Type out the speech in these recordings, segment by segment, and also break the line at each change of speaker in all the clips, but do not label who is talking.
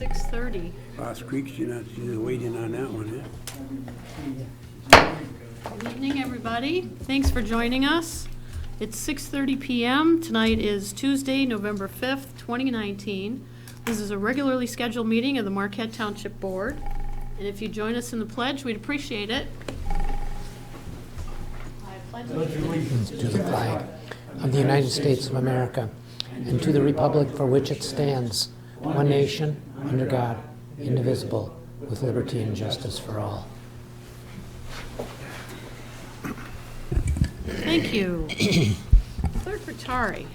6:30.
Lost Creek, you're waiting on that one,
Good evening, everybody. Thanks for joining us. It's 6:30 p.m. Tonight is Tuesday, November 5th, 2019. This is a regularly scheduled meeting of the Marquette Township Board. And if you join us in the pledge, we'd appreciate it. I pledge allegiance
To the flag of the United States of America and to the republic for which it stands, one nation, under God, indivisible, with liberty and justice for all.
Thank you. Clerk Rattari.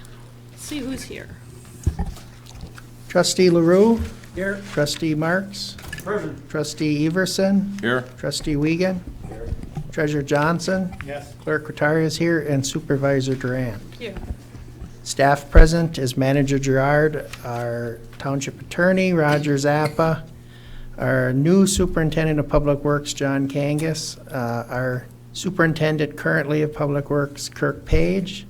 Let's see who's here.
Trustee LaRue.
Here.
Trustee Marks.
Present.
Trustee Everson.
Here.
Trustee Wiegand.
Here.
Treasurer Johnson.
Yes.
Clerk Rattari is here, and Supervisor Durant.
Here.
Staff present is Manager Gerard, our Township Attorney, Roger Zappa, our new Superintendent of Public Works, John Kangas, our Superintendent currently of Public Works, Kirk Page,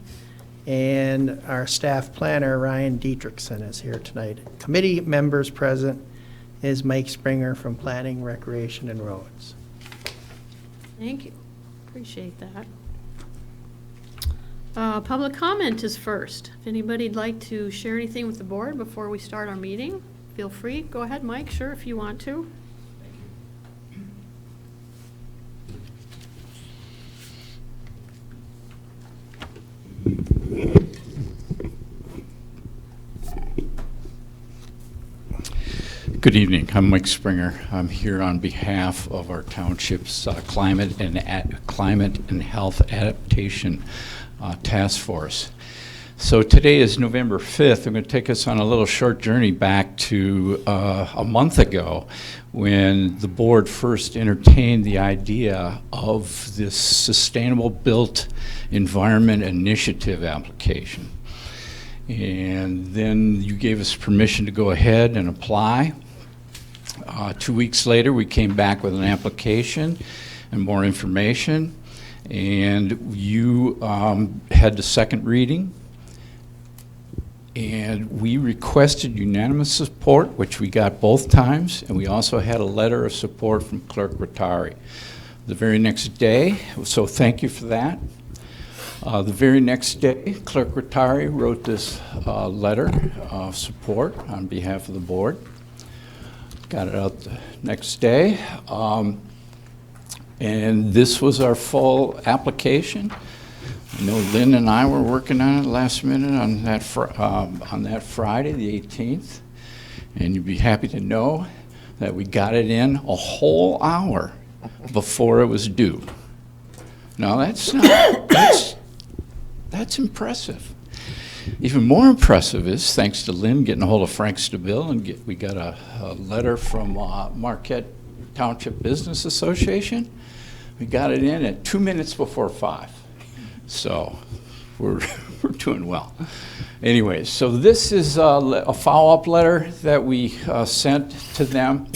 and our Staff Planner, Ryan Dietrichson, is here tonight. Committee members present is Mike Springer from Planning, Recreation, and Roads.
Thank you. Appreciate that. Public comment is first. If anybody'd like to share anything with the board before we start our meeting, feel free. Go ahead, Mike, sure, if you want to.
Good evening. I'm Mike Springer. I'm here on behalf of our township's climate and health adaptation task force. So today is November 5th. I'm going to take us on a little short journey back to a month ago when the board first entertained the idea of this Sustainable Built Environment Initiative application. And then you gave us permission to go ahead and apply. 2 weeks later, we came back with an application and more information. And you had the second reading. And we requested unanimous support, which we got both times. And we also had a letter of support from Clerk Rattari the very next day. So thank you for that. The very next day, Clerk Rattari wrote this letter of support on behalf of the board. Got it out the next day. And this was our full application. I know Lynn and I were working on it last minute on that Friday, the 18th. And you'd be happy to know that we got it in a whole hour before it was due. Now that's not, that's impressive. Even more impressive is, thanks to Lynn getting a hold of Frank Stabile, and we got a letter from Marquette Township Business Association. We got it in at 2 minutes before 5. So we're doing well. Anyways, so this is a follow-up letter that we sent to them.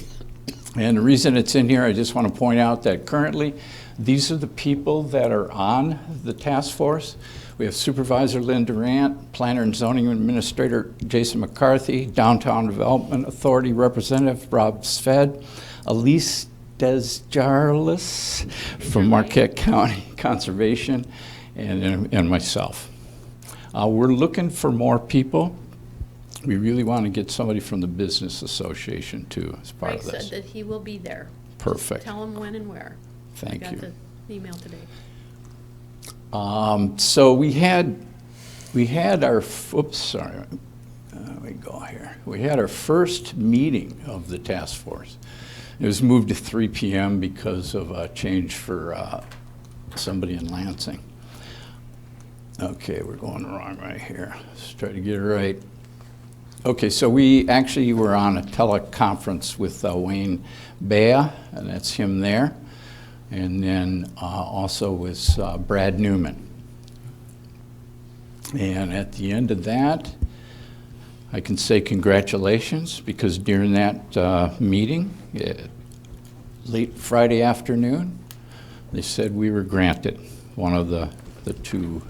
And the reason it's in here, I just want to point out that currently these are the people that are on the task force. We have Supervisor Lynn Durant, Planner and Zoning Administrator Jason McCarthy, Downtown Development Authority Representative Rob Sved, Elise Desjarlis from Marquette County Conservation, and myself. We're looking for more people. We really want to get somebody from the Business Association too as part of this.
Frank said that he will be there.
Perfect.
Tell him when and where.
Thank you.
I got the email today.
So we had our, oops, sorry, let me go here. We had our first meeting of the task force. It was moved to 3 p.m. because of a change for somebody in Lansing. Okay, we're going wrong right here. Let's try to get it right. Okay, so we actually were on a teleconference with Wayne Bea, and that's him there. And then also with Brad Newman. And at the end of that, I can say congratulations, because during that meeting, late Friday afternoon, they said we were granted one of the two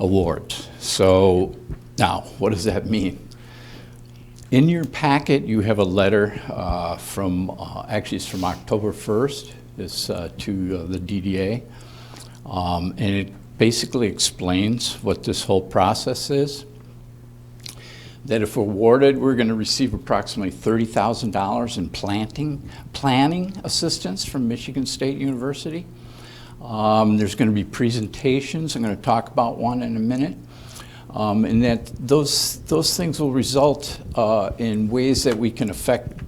awards. So now, what does that mean? In your packet, you have a letter from, actually it's from October 1st, it's to the DDA. And it basically explains what this whole process is. That if awarded, we're going to receive approximately $30,000 in planning assistance from Michigan State University. There's going to be presentations. I'm going to talk about one in a minute. And that those things will result in ways that we can affect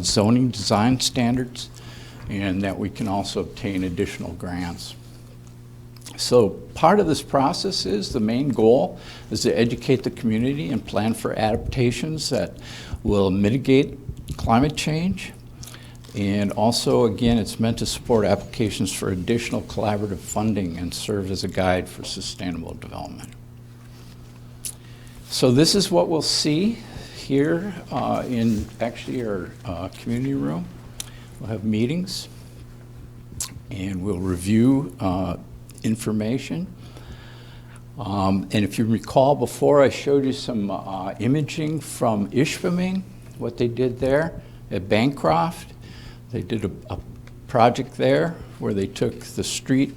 zoning design standards, and that we can also obtain additional grants. So part of this process is, the main goal is to educate the community and plan for adaptations that will mitigate climate change. And also, again, it's meant to support applications for additional collaborative funding and serve as a guide for sustainable development. So this is what we'll see here in actually our community room. We'll have meetings, and we'll review information. And if you recall, before I showed you some imaging from Ishpeming, what they did there at Bancroft. They did a project there where they took the street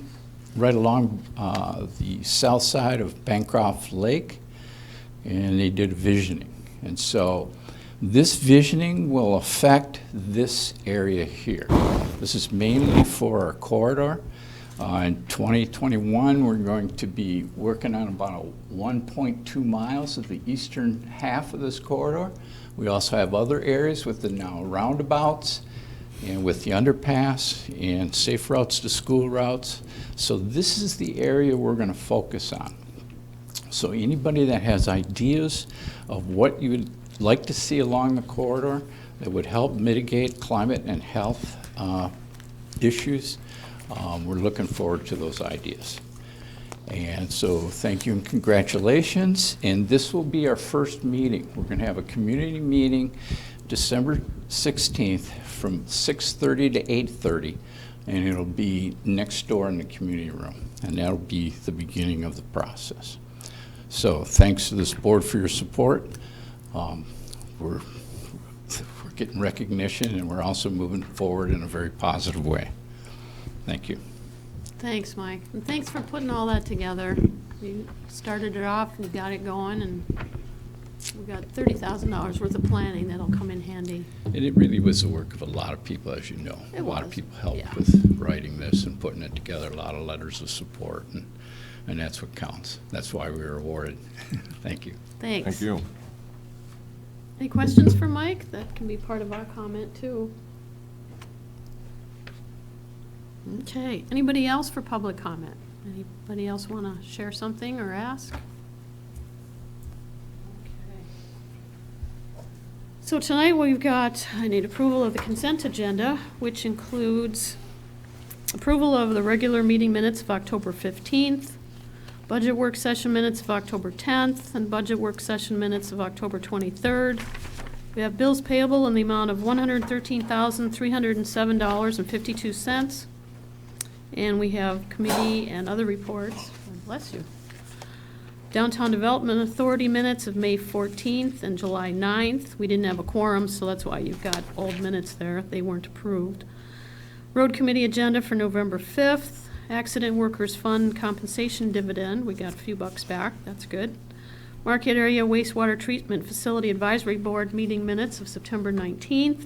right along the south side of Bancroft Lake, and they did visioning. And so this visioning will affect this area here. This is mainly for our corridor. In 2021, we're going to be working on about 1.2 miles of the eastern half of this corridor. We also have other areas with the now roundabouts and with the underpass and safe routes to school routes. So this is the area we're going to focus on. So anybody that has ideas of what you would like to see along the corridor that would help mitigate climate and health issues, we're looking forward to those ideas. And so thank you and congratulations. And this will be our first meeting. We're going to have a community meeting December 16th from 6:30 to 8:30. And it'll be next door in the community room. And that'll be the beginning of the process. So thanks to this board for your support. We're getting recognition, and we're also moving forward in a very positive way. Thank you.
Thanks, Mike. And thanks for putting all that together. You started it off and got it going, and we got $30,000 worth of planning that'll come in handy.
And it really was the work of a lot of people, as you know.
It
A lot
was,
of people helped
yeah.
with writing this and putting it together, a lot of letters of support, and that's what counts. That's why we were awarded. Thank you.
Thanks.
Thank you.
Any questions for Mike? That can be part of our comment, too. Okay, anybody else for public comment? Anybody else want to share something or ask? Okay. So tonight we've got, I need approval of the consent agenda, which includes approval of the regular meeting minutes of October 15th, budget work session minutes of October 10th, and budget work session minutes of October 23rd. We have bills payable in the amount of $113,307.52. And we have committee and other reports. Bless you. Downtown Development Authority minutes of May 14th and July 9th. We didn't have a quorum, so that's why you've got old minutes there. They weren't approved. Road Committee agenda for November 5th. Accident Workers Fund compensation dividend. We got a few bucks back. That's good. Marquette Area Wastewater Treatment Facility Advisory Board meeting minutes of September 19th.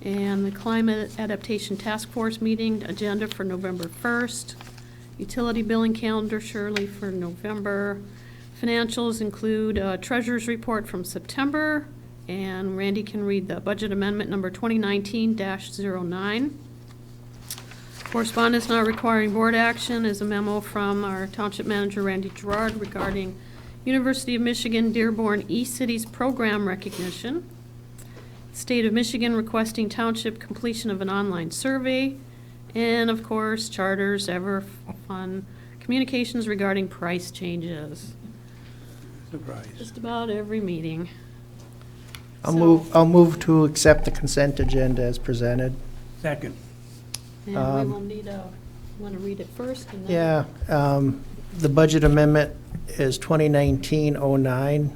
And the Climate Adaptation Task Force meeting agenda for November 1st. Utility billing calendar, Shirley, for November. Financials include a treasurer's report from September, and Randy can read the budget amendment number 2019-09. Correspondence not requiring board action is a memo from our Township Manager, Randy Gerard, regarding University of Michigan Dearborn E-Cities program recognition. State of Michigan requesting township completion of an online survey, and of course, charters, ever fun, communications regarding price changes.
Surprise.
Just about every meeting.
I'll move to accept the consent agenda as presented.
Second.
And we will need want to read it first? And then
Yeah, the budget amendment is 2019-09,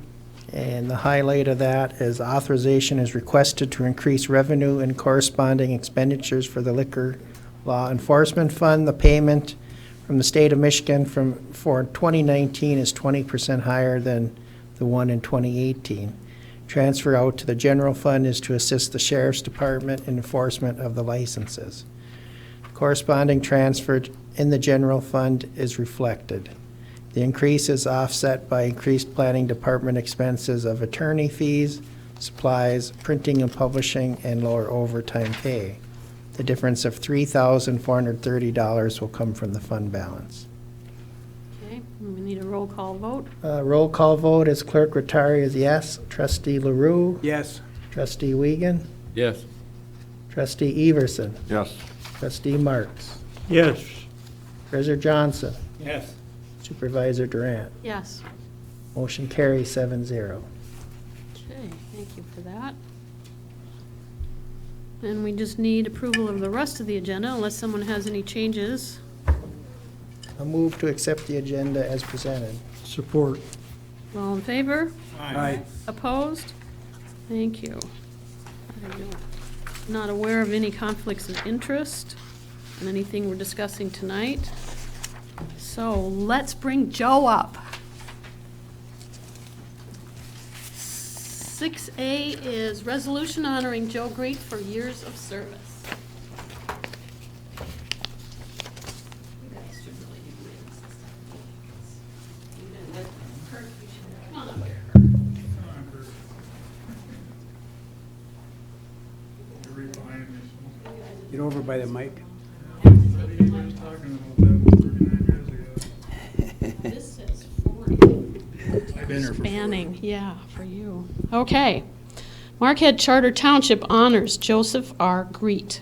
And the highlight of that is authorization is requested to increase revenue and corresponding expenditures for the Liquor Law Enforcement Fund. The payment from the state of Michigan for 2019 is 20% higher than the one in 2018. Transfer out to the general fund is to assist the Sheriff's Department in enforcement of the licenses. Corresponding transfer in the general fund is reflected. The increase is offset by increased planning department expenses of attorney fees, supplies, printing and publishing, and lower overtime pay. The difference of $3,430 will come from the fund balance.
Okay, we need a roll call vote.
Roll call vote is Clerk Rattari is yes. Trustee LaRue?
Yes.
Trustee Wiegand?
Yes.
Trustee Everson?
Yes.
Trustee Marks?
Yes.
Treasurer Johnson?
Yes.
Supervisor Durant?
Yes.
Motion carries 7-0.
Okay, thank you for that. And we just need approval of the rest of the agenda unless someone has any changes.
A move to accept the agenda as presented.
Support.
All in favor?
Aye.
Opposed? Thank you. I'm not aware of any conflicts of interest in anything we're discussing tonight. So let's bring Joe up. 6A is resolution honoring Joe Great for years of service. You guys should really be doing this stuff. Kurt, you should come on up here.
Get over by the mic.
This says 40. Spanning, yeah, for you. Okay. Marquette Charter Township honors Joseph R. Greet.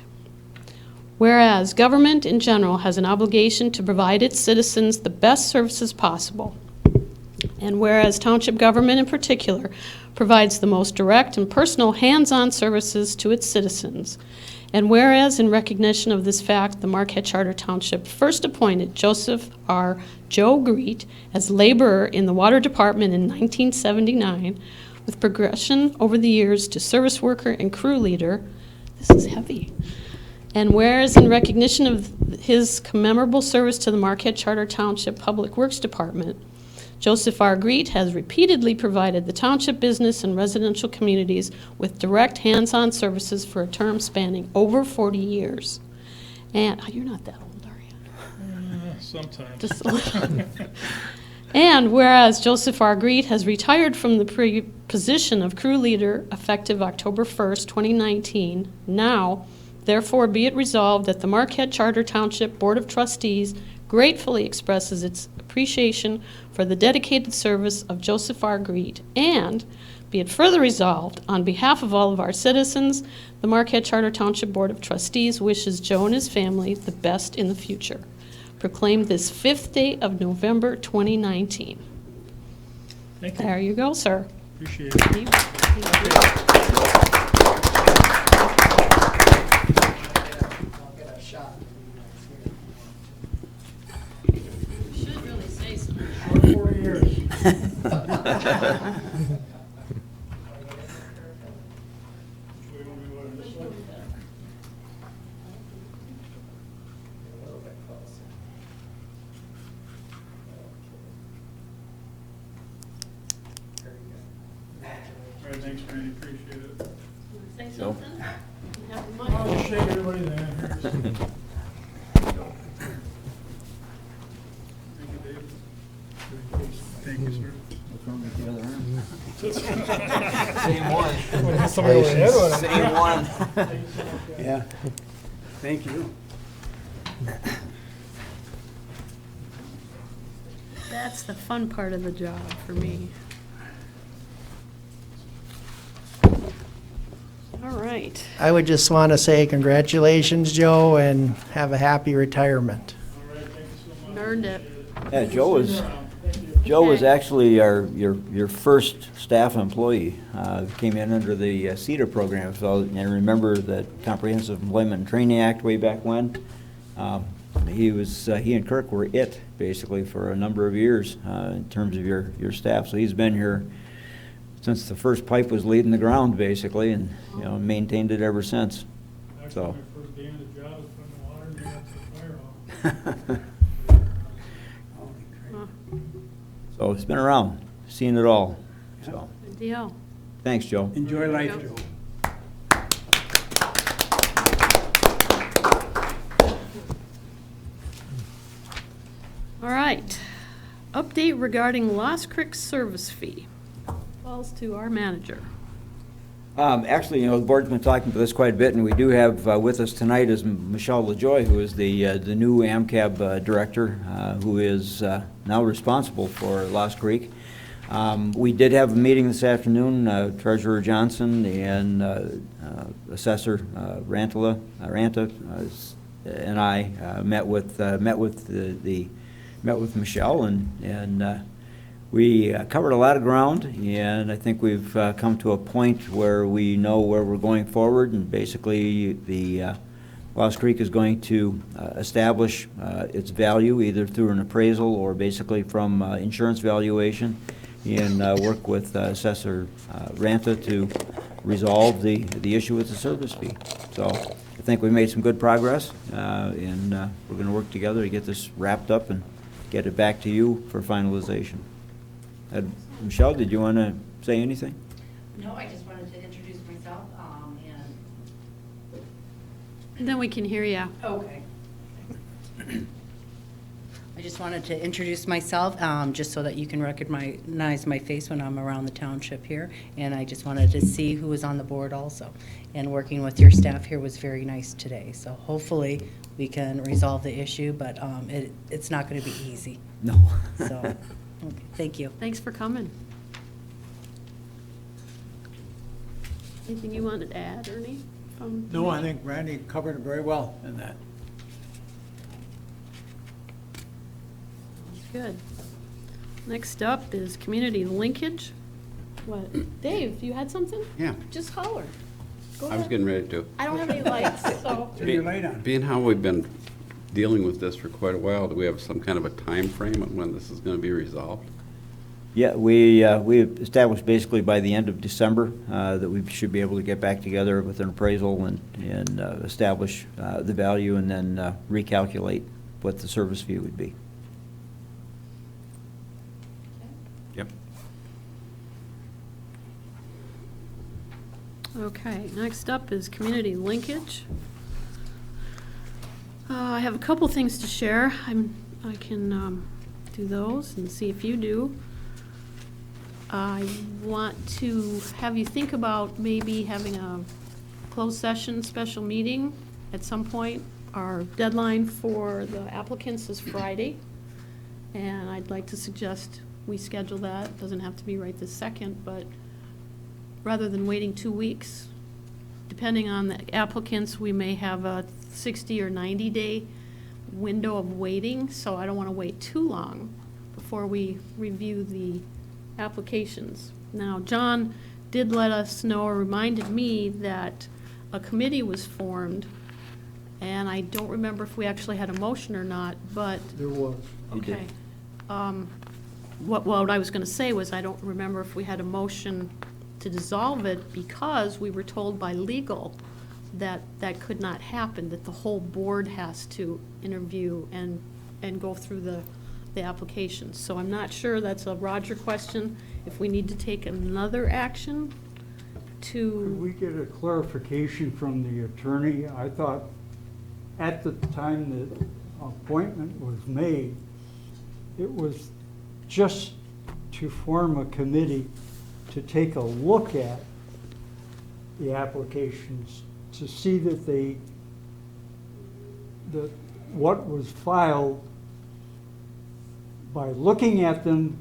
Whereas government in general has an obligation to provide its citizens the best services possible, and whereas township government in particular provides the most direct and personal hands-on services to its citizens, and whereas in recognition of this fact, the Marquette Charter Township first appointed Joseph R. Joe Greet as laborer in the water department in 1979, with progression over the years to service worker and crew leader. This is heavy. And whereas in recognition of his commemorable service to the Marquette Charter Township Public Works Department, Joseph R. Greet has repeatedly provided the township business and residential communities with direct hands-on services for a term spanning over 40 years. And, oh, you're not that old, are you?
Sometimes.
Just a little. And whereas Joseph R. Greet has retired from the position of crew leader effective October 1st, 2019, now, therefore be it resolved that the Marquette Charter Township Board of Trustees gratefully expresses its appreciation for the dedicated service of Joseph R. Greet, and be it further resolved, on behalf of all of our citizens, the Marquette Charter Township Board of Trustees wishes Joe and his family the best in the future. Proclaimed this 5th day of November 2019.
Thank you.
There you go, sir.
Appreciate it.
You should really say something.
4 years.
All right, thanks, Randy, appreciate it.
Say something? You have the mic.
I'll shake everybody's hand here. Thank you, Dave. Thank you, sir.
Same one.
Somebody over there, what?
Same one.
Yeah. Thank you.
That's the fun part of the job for me. All right.
I would just want to say congratulations, Joe, and have a happy retirement.
All right, thank you so much.
Earned it.
Yeah, Joe was actually your first staff employee. Came in under the CEDAR program. So I remember the Comprehensive Employment and Training Act way back when. He and Kirk were it basically for a number of years in terms of your staff. So he's been here since the first pipe was laid in the ground, basically, and, you know, maintained it ever since.
Actually,
So.
my first day on the job was putting the water in there after the fire off.
So it's been around, seen it all, so,
Good deal.
thanks, Joe.
Enjoy life,
Yep.
Joe.
All right. Update regarding Lost Creek service fee. Falls to our manager.
Actually, you know, the board's been talking about this quite a bit, and we do have with us tonight is Michelle LaJoy, who is the new AMCAB director, who is now responsible for Lost Creek. We did have a meeting this afternoon. Treasurer Johnson and Assessor Ranta and I met with Michelle, and we covered a lot of ground, and I think we've come to a point where we know where we're going forward, and basically the Lost Creek is going to establish its value either through an appraisal or basically from insurance valuation, and work with Assessor Ranta to resolve the issue with the service fee. So I think we made some good progress, and we're going to work together to get this wrapped up and get it back to you for finalization. Michelle, did you want to say anything?
No, I just wanted to introduce myself,
And then we can hear you.
okay. I just wanted to introduce myself, just so that you can recognize my face when I'm around the township here. And I just wanted to see who was on the board also. And working with your staff here was very nice today. So hopefully we can resolve the issue, but it's not going to be easy.
No.
So, okay, thank you.
Thanks for coming. Anything you wanted to add, Ernie?
No, I think Randy covered it very well in that.
Good. Next up is community linkage. What? Dave, you had something?
Yeah,
Just holler. Go
I was
ahead.
getting ready to.
I don't have any lights, so.
Turn your light on.
Being how we've been dealing with this for quite a while, do we have some kind of a time frame on when this is going to be resolved?
Yeah, we established basically by the end of December that we should be able to get back together with an appraisal and establish the value and then recalculate what the service fee would be.
Yep.
Okay, next up is community linkage. I have a couple things to share. I can do those and see if you do. I want to have you think about maybe having a closed session special meeting at some point. Our deadline for the applicants is Friday, and I'd like to suggest we schedule that. It doesn't have to be right this second, but rather than waiting 2 weeks, depending on the applicants, we may have a 60 or 90-day window of waiting, so I don't want to wait too long before we review the applications. Now, John did let us know, or reminded me, that a committee was formed, and I don't remember if we actually had a motion or not, but.
There was.
You did.
Okay. What I was going to say was, I don't remember if we had a motion to dissolve it, because we were told by legal that that could not happen, that the whole board has to interview and go through the applications. So I'm not sure, that's a Roger question, if we need to take another action
Could we
to,
get a clarification from the attorney? I thought at the time the appointment was made, it was just to form a committee to take a look at the applications, to see that that what was filed, by looking at them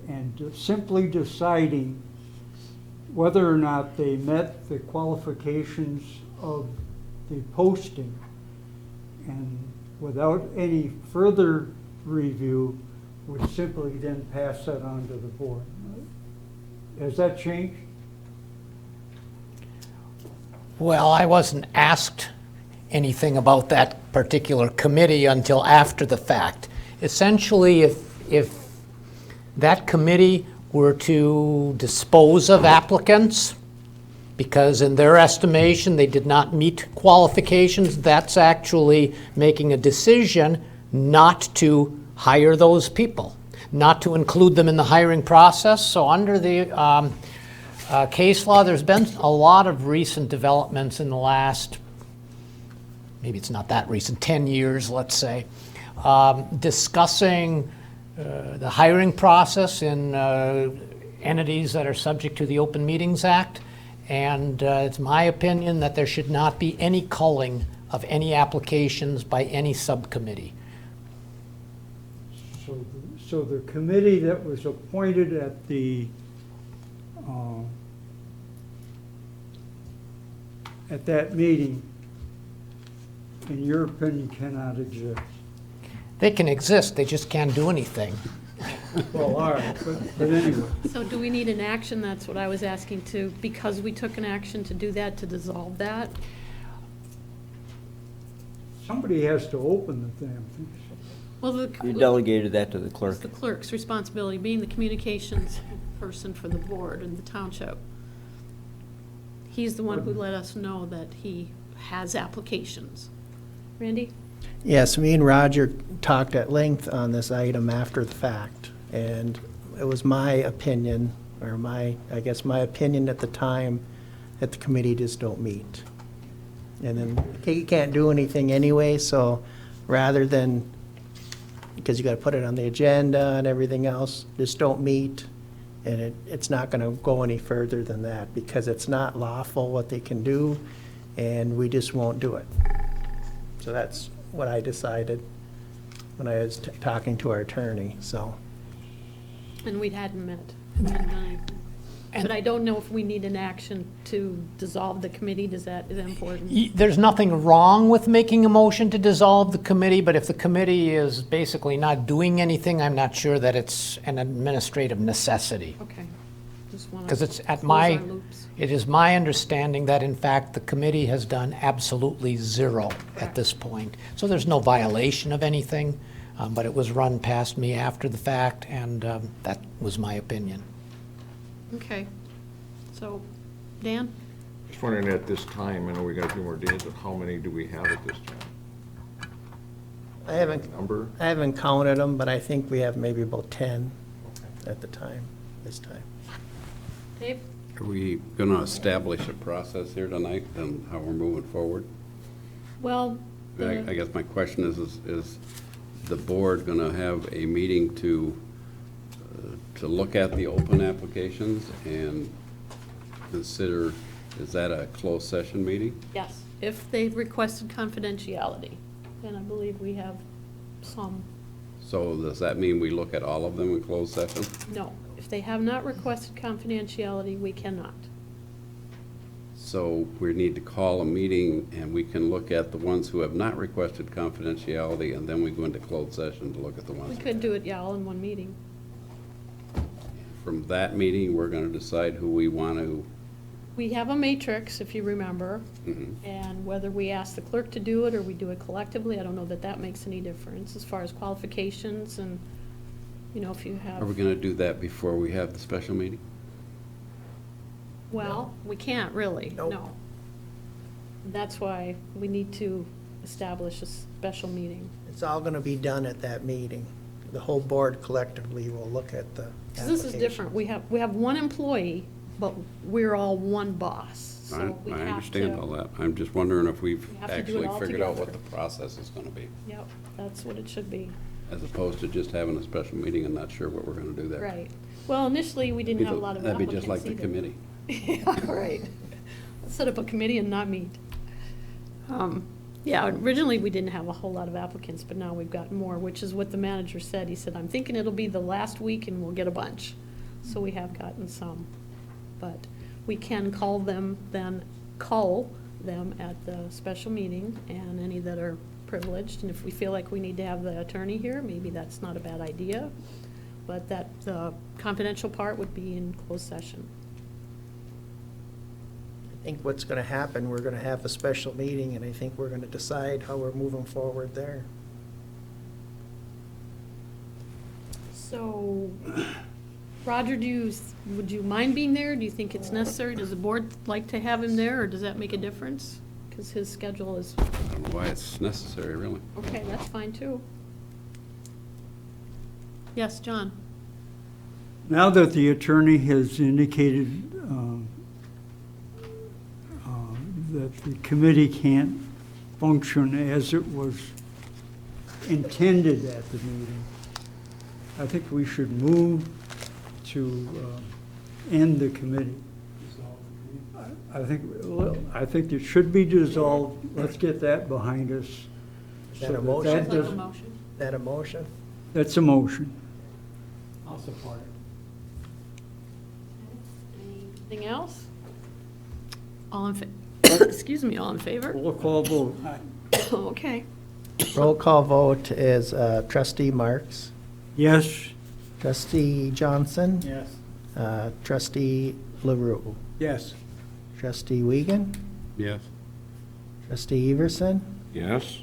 and simply deciding whether or not they met the qualifications of the posting, and without any further review, would simply then pass that on to the board. Has that changed?
Well, I wasn't asked anything about that particular committee until after the fact. Essentially, if that committee were to dispose of applicants because in their estimation, they did not meet qualifications, that's actually making a decision not to hire those people, not to include them in the hiring process. So under the case law, there's been a lot of recent developments in the last, maybe it's not that recent, 10 years, let's say, discussing the hiring process in entities that are subject to the Open Meetings Act. And it's my opinion that there should not be any culling of any applications by any subcommittee.
So the committee that was appointed at that meeting, in your opinion, cannot exist?
They can exist, they just can't do anything.
Well, all right, but anyway.
So do we need an action? That's what I was asking too, because we took an action to do that, to dissolve that?
Somebody has to open the damn thing.
Well,
You delegated that to the clerk.
it's the clerk's responsibility, being the communications person for the board and the township. He's the one who let us know that he has applications. Randy?
Yes, me and Roger talked at length on this item after the fact, and it was my opinion, or I guess my opinion at the time, that the committee just don't meet. And then you can't do anything anyway, so rather than, because you gotta put it on the agenda and everything else, just don't meet, and it's not gonna go any further than that, because it's not lawful what they can do, and we just won't do it. So that's what I decided when I was talking to our attorney, so.
And we hadn't met. We hadn't done anything. But I don't know if we need an action to dissolve the committee. Is that important?
There's nothing wrong with making a motion to dissolve the committee, but if the committee is basically not doing anything, I'm not sure that it's an administrative necessity.
Okay. Just want to
Because it's at
close our loops.
it is my understanding that in fact the committee has done absolutely zero at this point. So there's no violation of anything, but it was run past me after the fact, and that was my opinion.
Okay. So, Dan?
Just wondering at this time, I know we got a few more days, but how many do we have at this time?
I haven't counted them, but I think we have maybe about 10 at the time, this time.
Dave?
Are we going to establish a process here tonight and how we're moving forward?
Well,
I guess my question is the board going to have a meeting to look at the open applications and consider, is that a closed session meeting?
yes, if they've requested confidentiality, and I believe we have some.
So does that mean we look at all of them in closed session?
No, if they have not requested confidentiality, we cannot.
So we need to call a meeting and we can look at the ones who have not requested confidentiality, and then we go into closed session to look at the ones.
We could do it, yeah, all in one meeting.
From that meeting, we're going to decide who we want to.
We have a matrix, if you remember,
Mhm.
and whether we ask the clerk to do it or we do it collectively, I don't know that that makes any difference as far as qualifications and, you know, if you
Are we
have,
going to do that before we have the special meeting?
well, we can't really,
Nope.
no. That's why we need to establish a special meeting.
It's all gonna be done at that meeting. The whole board collectively will look at the
'Cause this is different, we have one employee, but we're all one boss, so we
I
have to.
understand all that. I'm just wondering if we've
We have to do it
actually
all
figured out what
together.
the process is going to be,
Yep, that's what it should be,
as opposed to just having a special meeting and not sure what we're going to do there.
right. Well, initially, we didn't have a lot of
That'd be
applicants
just like the
either.
committee.
Yeah, right. Let's set up a committee and not meet. Yeah, originally, we didn't have a whole lot of applicants, but now we've got more, which is what the manager said. He said, I'm thinking it'll be the last week and we'll get a bunch. So we have gotten some. But we can call them at the special meeting, and any that are privileged. And if we feel like we need to have the attorney here, maybe that's not a bad idea. But that, the confidential part would be in closed session.
I think what's gonna happen, we're gonna have a special meeting, and I think we're gonna decide how we're moving forward there.
So, Roger, would you mind being there? Do you think it's necessary? Does the board like to have him there, or does that make a difference? Because his schedule is,
I don't know why it's necessary, really.
okay, that's fine too. Yes, John?
Now that the attorney has indicated that the committee can't function as it was intended at the meeting, I think we should move to end the committee. I think it should be dissolved. Let's get that behind us.
Is that
So
a motion?
Sounds like a
does-
motion.
Is that a motion?
That's a motion.
I'll support it.
Anything else? All in excuse me, all in favor?
Roll call vote.
Okay.
Roll call vote is trustee Marks,
Yes?
trustee Johnson,
Yes.
trustee LaRue,
Yes.
trustee Wiegand,
Yes.
trustee Everson,
Yes?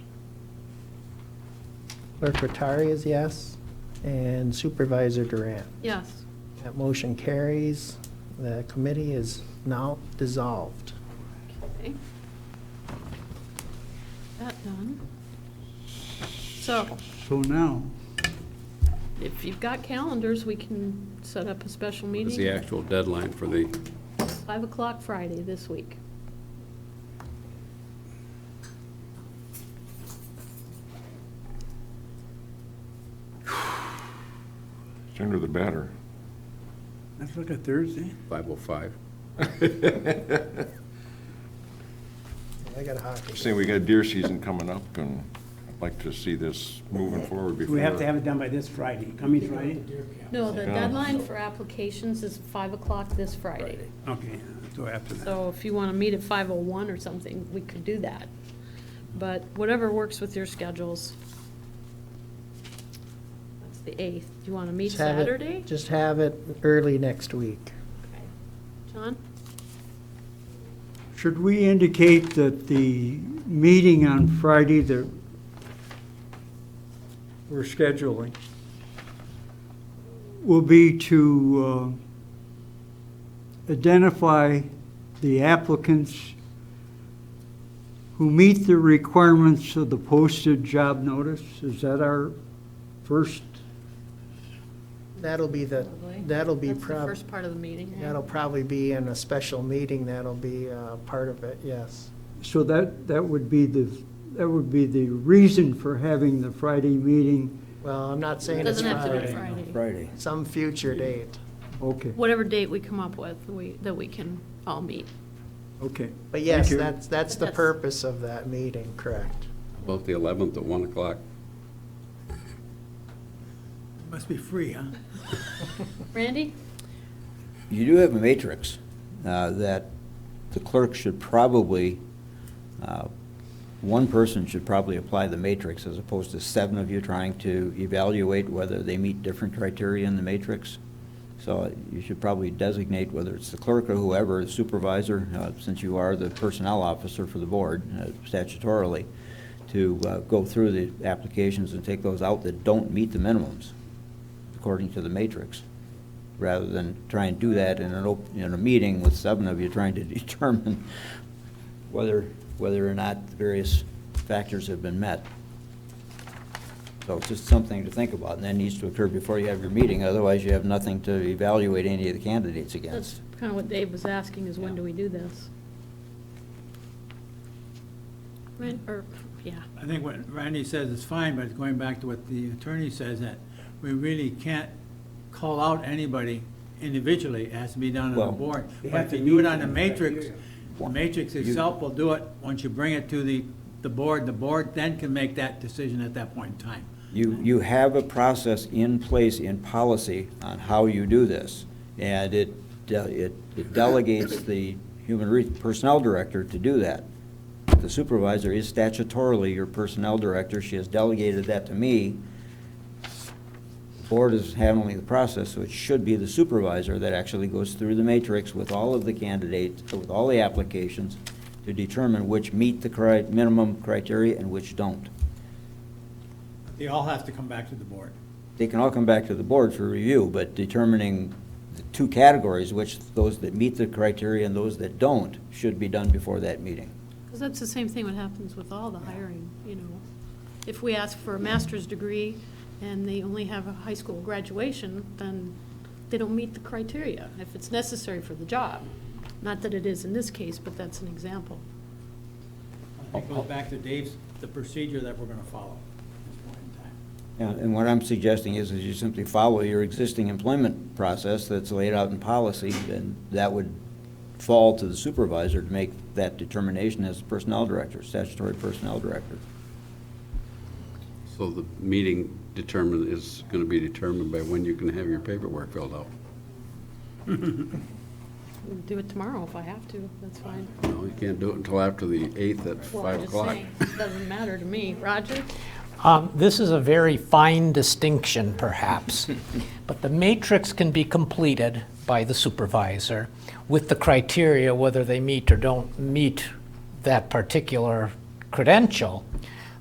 clerk Rattari is yes, and supervisor Durant.
Yes.
That motion carries. The committee is now dissolved.
Okay. That done. So,
So now,
if you've got calendars, we can set up a special
What is the
meeting.
actual deadline for the,
5 o'clock Friday this week.
Sooner the better.
Let's look at Thursday.
5:05?
I got a hockey.
Saying we got deer season coming up, and I'd like to see this moving forward before.
We have to have it done by this Friday, coming Friday?
No, the
Yeah.
deadline for applications is 5 o'clock this Friday.
Okay, so after that.
So if you want to meet at 5:01 or something, we could do that. But whatever works with your schedules. That's the 8th. Do you want to meet
Just have it-
Saturday?
Just have it early next week.
Okay. John?
should we indicate that the meeting on Friday that we're scheduling will be to identify the applicants who meet the requirements of the posted job notice? Is that our first?
That'll be
Probably.
that'll be
That's the
prob,
first part of the meeting. yeah.
that'll probably be in a special meeting, that'll be part of it, yes.
So that would be the reason for having the Friday meeting.
Well, I'm not saying it's
Doesn't have to be
Friday.
Friday.
Friday.
Some future date.
Okay,
Whatever date we come up with, that we can all meet.
okay.
But yes,
Thank you.
that's the
That's-
purpose of that meeting, correct.
About the 11th at 1 o'clock?
Must be free, huh?
Randy?
You do have a matrix that the clerk should probably, one person should probably apply the matrix as opposed to 7 of you trying to evaluate whether they meet different criteria in the matrix. So you should probably designate, whether it's the clerk or whoever, the supervisor, since you are the personnel officer for the board statutorily, to go through the applications and take those out that don't meet the minimums according to the matrix, rather than try and do that in a meeting with 7 of you trying to determine whether or not the various factors have been met. So it's just something to think about, and that needs to occur before you have your meeting, otherwise you have nothing to evaluate any of the candidates against.
That's kind of what Dave was asking, is when do we do this? Yeah.
I think what Randy says is fine, but it's going back to what the attorney says, that we really can't call out anybody individually. It has to be done on
Well,
the board.
you
But
have
if
to
you do it
meet
on the
the
matrix,
criteria.
the matrix itself will do it. Once you bring it to the board then can make that decision at that point in time.
You have a process in place in policy on how you do this, and it delegates the personnel director to do that. The supervisor is statutorily your personnel director. She has delegated that to me. The board is handling the process, so it should be the supervisor that actually goes through the matrix with all of the candidates, with all the applications, to determine which meet the minimum criteria and which don't.
They all have to come back to the board.
They can all come back to the board for review, but determining the two categories, which those that meet the criteria and those that don't, should be done before that meeting.
Because that's the same thing what happens with all the hiring, you know. If we ask for a master's degree and they only have a high school graduation, then they don't meet the criteria if it's necessary for the job. Not that it is in this case, but that's an example.
I think it goes back to Dave's, the procedure that we're gonna follow at this point in time.
Yeah, and what I'm suggesting is you simply follow your existing employment process that's laid out in policy, and that would fall to the supervisor to make that determination as the personnel director, statutory personnel director.
So the meeting is going to be determined by when you can have your paperwork filled out.
We'll do it tomorrow if I have to, that's fine.
No, you can't do it until after the 8th at
Well,
5
I'm just
o'clock.
saying, it doesn't matter to me. Roger?
This is a very fine distinction, perhaps, but the matrix can be completed by the supervisor with the criteria whether they meet or don't meet that particular credential,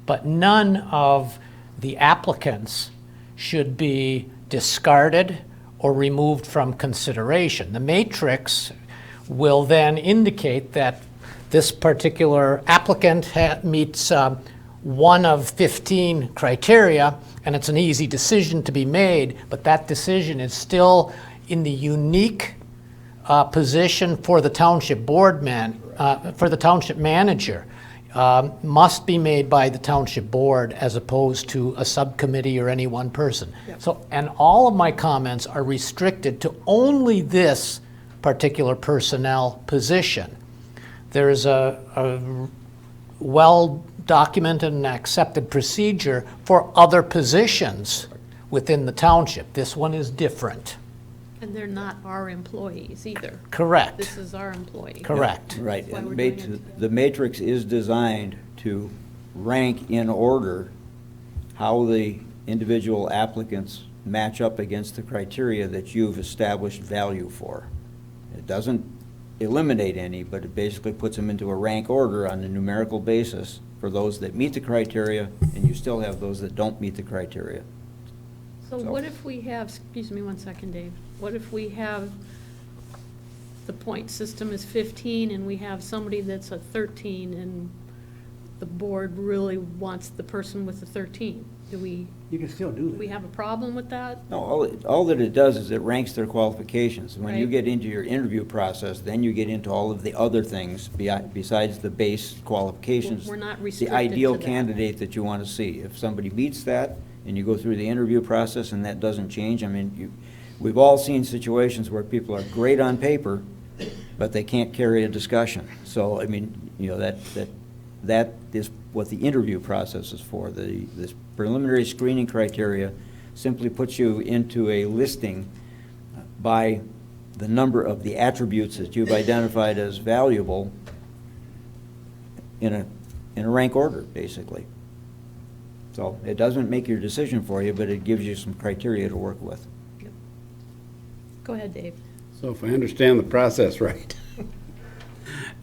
but none of the applicants should be discarded or removed from consideration. The matrix will then indicate that this particular applicant meets one of 15 criteria, and it's an easy decision to be made, but that decision is still in the unique position for the township for the township manager. Must be made by the township board as opposed to a subcommittee or any one person. So, and all of my comments are restricted to only this particular personnel position. There's a well-documented and accepted procedure for other positions within the township. This one is different.
And they're not our employees either.
Correct.
This is our employee.
Correct.
Right,
That's why
and
we're doing it.
the matrix is designed to rank in order how the individual applicants match up against the criteria that you've established value for. It doesn't eliminate any, but it basically puts them into a rank order on a numerical basis for those that meet the criteria, and you still have those that don't meet the criteria.
So what if we have, excuse me one second, Dave, what if we have, the point system is 15 and we have somebody that's a 13 and the board really wants the person with the 13? Do we
You can still do that.
have a problem with that?
No, all that it does is it ranks their qualifications. When you
Right.
get into your interview process, then you get into all of the other things besides the base qualifications.
We're not
The
restricted
ideal
to that.
candidate that you want to see. If somebody meets that, and you go through the interview process and that doesn't change, I mean, we've all seen situations where people are great on paper, but they can't carry a discussion. So, I mean, you know, that is what the interview process is for. This preliminary screening criteria simply puts you into a listing by the number of the attributes that you've identified as valuable in a rank order, basically. So it doesn't make your decision for you, but it gives you some criteria to work with.
Go ahead, Dave.
So if I understand the process right,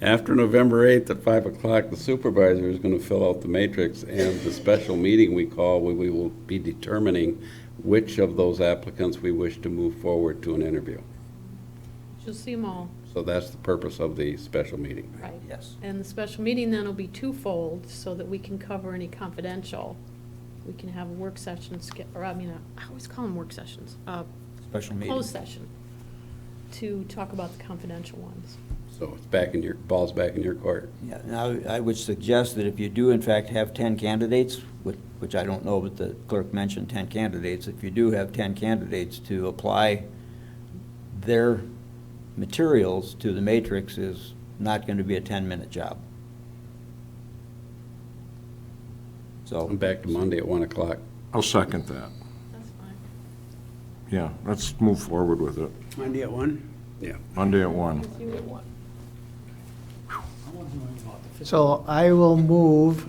after November 8th at 5 o'clock, the supervisor is going to fill out the matrix, and the special meeting we call, where we will be determining which of those applicants we wish to move forward to an interview.
You'll see them all,
So that's the purpose of the special meeting.
right?
Yes.
And the special meeting then will be twofold so that we can cover any confidential. We can have a work session, or I mean, I always call them work sessions,
Special meeting.
closed session, to talk about the confidential ones.
So it's ball's back in your court.
Yeah, now, I would suggest that if you do in fact have 10 candidates, which I don't know, but the clerk mentioned 10 candidates, if you do have 10 candidates, to apply their materials to the matrix is not going to be a 10-minute job. So.
I'm back to Monday at 1 o'clock.
I'll second that.
That's fine.
Yeah, let's move forward with it.
Monday at 1?
Yeah.
Monday at 1.
So I will move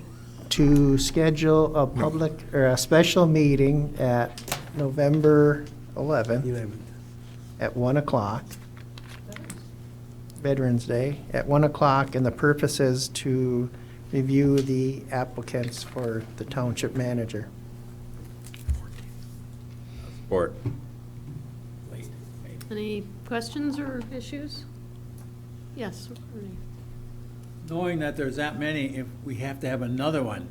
to schedule a public, or a special meeting at November 11th at 1 o'clock. Veterans Day, at 1 o'clock, and the purpose is to review the applicants for the township manager.
Support.
Any questions or issues? Yes, Ernie.
Knowing that there's that many, if we have to have another one,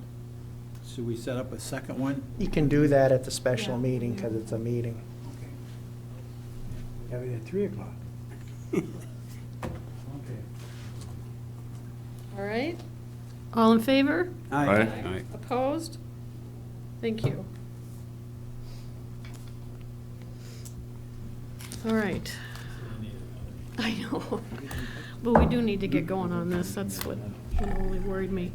should we set up a second one?
You can do that at the special
Yeah.
meeting, because it's a meeting.
Have it at 3:00. Okay.
All right. All in favor?
Aye.
Opposed? Thank you. All right. I know, but we do need to get going on this. That's what really worried me.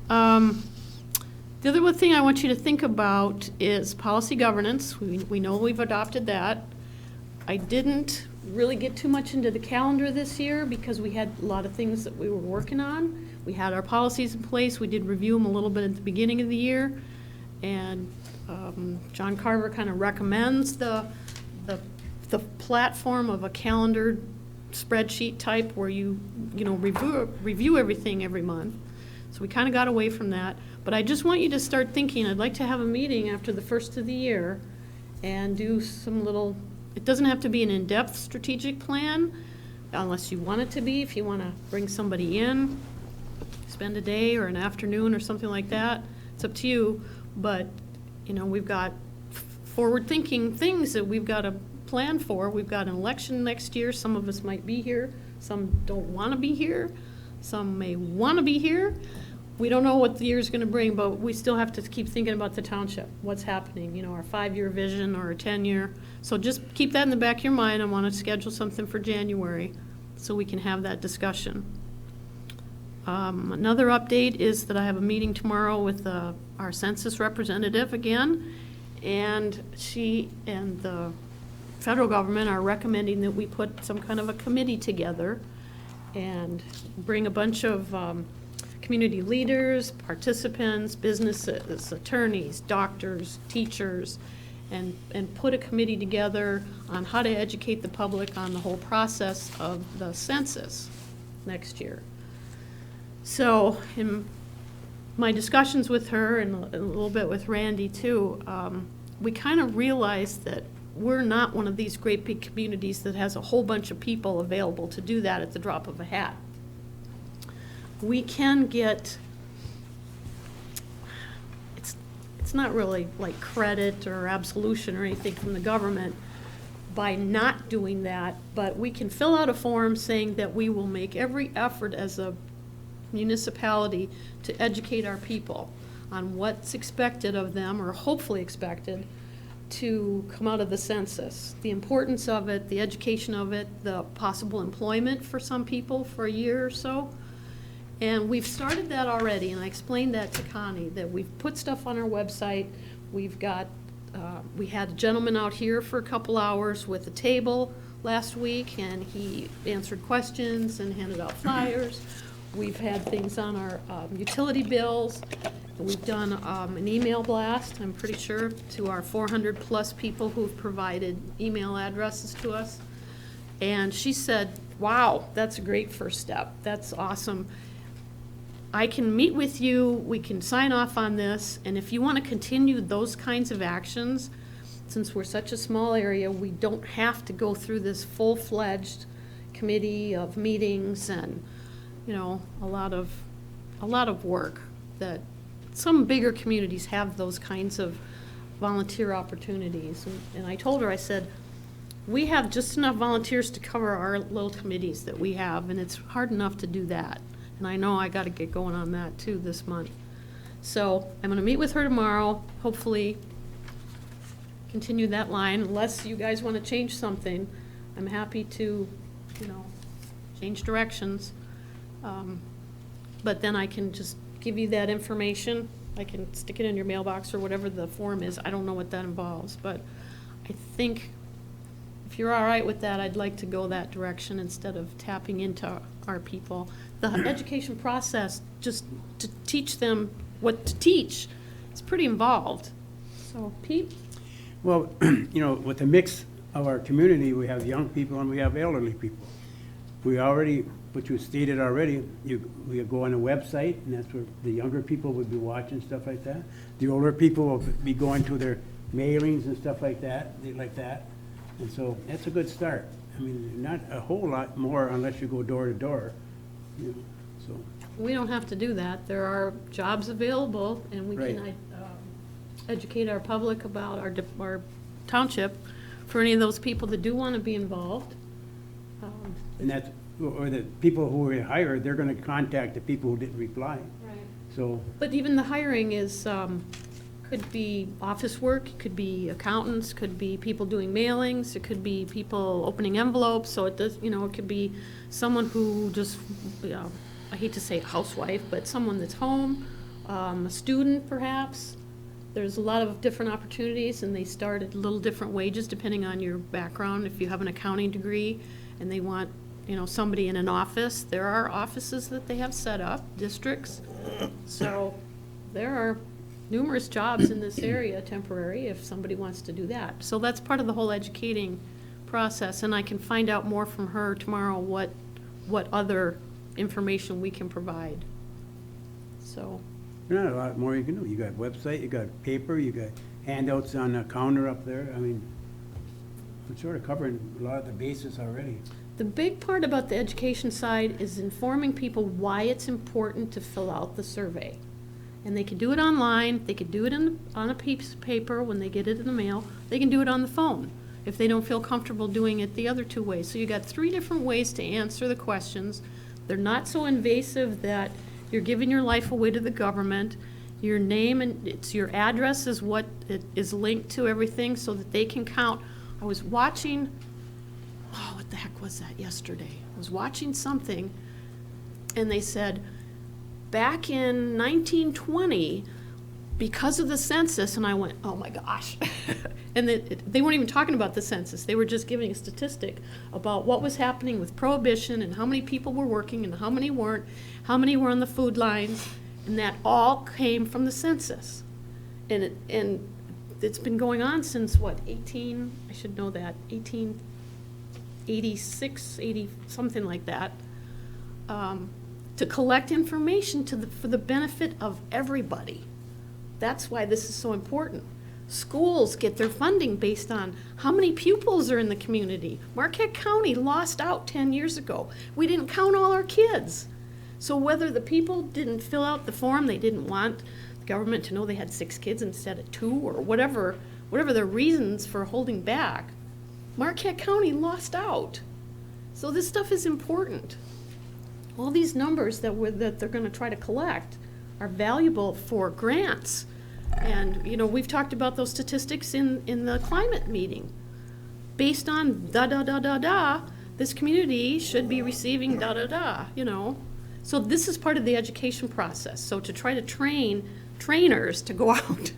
The other thing I want you to think about is policy governance. We know we've adopted that. I didn't really get too much into the calendar this year because we had a lot of things that we were working on. We had our policies in place. We did review them a little bit at the beginning of the year. And John Carver kind of recommends the platform of a calendar spreadsheet type where you review everything every month. So we kind of got away from that. But I just want you to start thinking, I'd like to have a meeting after the first of the year and do some little, it doesn't have to be an in-depth strategic plan unless you want it to be. If you want to bring somebody in, spend a day or an afternoon or something like that, it's up to you. But, we've got forward-thinking things that we've got to plan for. We've got an election next year. Some of us might be here. Some don't want to be here. Some may want to be here. We don't know what the year's going to bring, but we still have to keep thinking about the township, what's happening, our 5-year vision or a 10-year. So just keep that in the back of your mind. I want to schedule something for January so we can have that discussion. Another update is that I have a meeting tomorrow with our census representative again, and she and the federal government are recommending that we put some kind of a committee together and bring a bunch of community leaders, participants, businesses, attorneys, doctors, teachers, and put a committee together on how to educate the public on the whole process of the census next year. So in my discussions with her and a little bit with Randy too, we kind of realized that we're not one of these great big communities that has a whole bunch of people available to do that at the drop of a hat. We can get, it's not really like credit or absolution or anything from the government by not doing that, but we can fill out a form saying that we will make every effort as a municipality to educate our people on what's expected of them, or hopefully expected, to come out of the census. The importance of it, the education of it, the possible employment for some people for a year or so. And we've started that already, and I explained that to Connie, that we've put stuff on our website. We've got, we had a gentleman out here for a couple hours with a table last week, and he answered questions and handed out flyers. We've had things on our utility bills. We've done an email blast, I'm pretty sure, to our 400-plus people who've provided email addresses to us. And she said, wow, that's a great first step. That's awesome. I can meet with you, we can sign off on this, and if you want to continue those kinds of actions, since we're such a small area, we don't have to go through this full-fledged committee of meetings and, a lot of work that some bigger communities have those kinds of volunteer opportunities. And I told her, I said, we have just enough volunteers to cover our little committees that we have, and it's hard enough to do that. And I know I got to get going on that too this month. So I'm going to meet with her tomorrow, hopefully continue that line. Unless you guys want to change something, I'm happy to, change directions. But then I can just give you that information. I can stick it in your mailbox or whatever the form is. I don't know what that involves, but I think if you're all right with that, I'd like to go that direction instead of tapping into our people. The education process, just to teach them what to teach, is pretty involved. So, Pete?
Well, with the mix of our community, we have young people and we have elderly people. We already, which was stated already, we go on a website, and that's where the younger people would be watching stuff like that. The older people will be going to their mailings and stuff like that, And so that's a good start. I mean, not a whole lot more unless you go door to door, you know, so.
We don't have to do that. There are jobs available, and we can
Right.
educate our public about our township for any of those people that do want to be involved.
And that's, or the people who were hired, they're gonna contact the people who didn't reply.
Right.
So,
But even the hiring is, could be office work, it could be accountants, could be people doing mailings, it could be people opening envelopes, so it does, you know, it could be someone who just, you know, I hate to say housewife, but someone that's home, a student perhaps. There's a lot of different opportunities, and they start at little different wages depending on your background. If you have an accounting degree and they want, you know, somebody in an office, there are offices that they have set up, districts. So there are numerous jobs in this area, temporary, if somebody wants to do that. So that's part of the whole educating process, and I can find out more from her tomorrow what other information we can provide. So,
there's not a lot more you can do. You got website, you got paper, you got handouts on the counter up there. I mean, we're sort of covering a lot of the bases already.
the big part about the education side is informing people why it's important to fill out the survey. And they can do it online, they can do it on a piece of paper when they get it in the mail, they can do it on the phone if they don't feel comfortable doing it the other two ways. So you got 3 different ways to answer the questions. They're not so invasive that you're giving your life away to the government. Your name and it's your address is what it is linked to everything so that they can count. I was watching, oh, what the heck was that yesterday? I was watching something and they said, back in 1920, because of the census, and I went, oh my gosh. And they weren't even talking about the census. They were just giving a statistic about what was happening with prohibition and how many people were working and how many weren't, how many were on the food lines, and that all came from the census. And it's been going on since what, I should know that, 1886, 80, something like that, to collect information for the benefit of everybody. That's why this is so important. Schools get their funding based on how many pupils are in the community. Marquette County lost out 10 years ago. We didn't count all our kids. So whether the people didn't fill out the form, they didn't want the government to know they had 6 kids instead of 2, or whatever their reasons for holding back, Marquette County lost out. So this stuff is important. All these numbers that they're gonna try to collect are valuable for grants. And, you know, we've talked about those statistics in the climate meeting. Based on da-da-da-da-da, this community should be receiving da-da-da, you know. So this is part of the education process. So to try to train trainers to go out,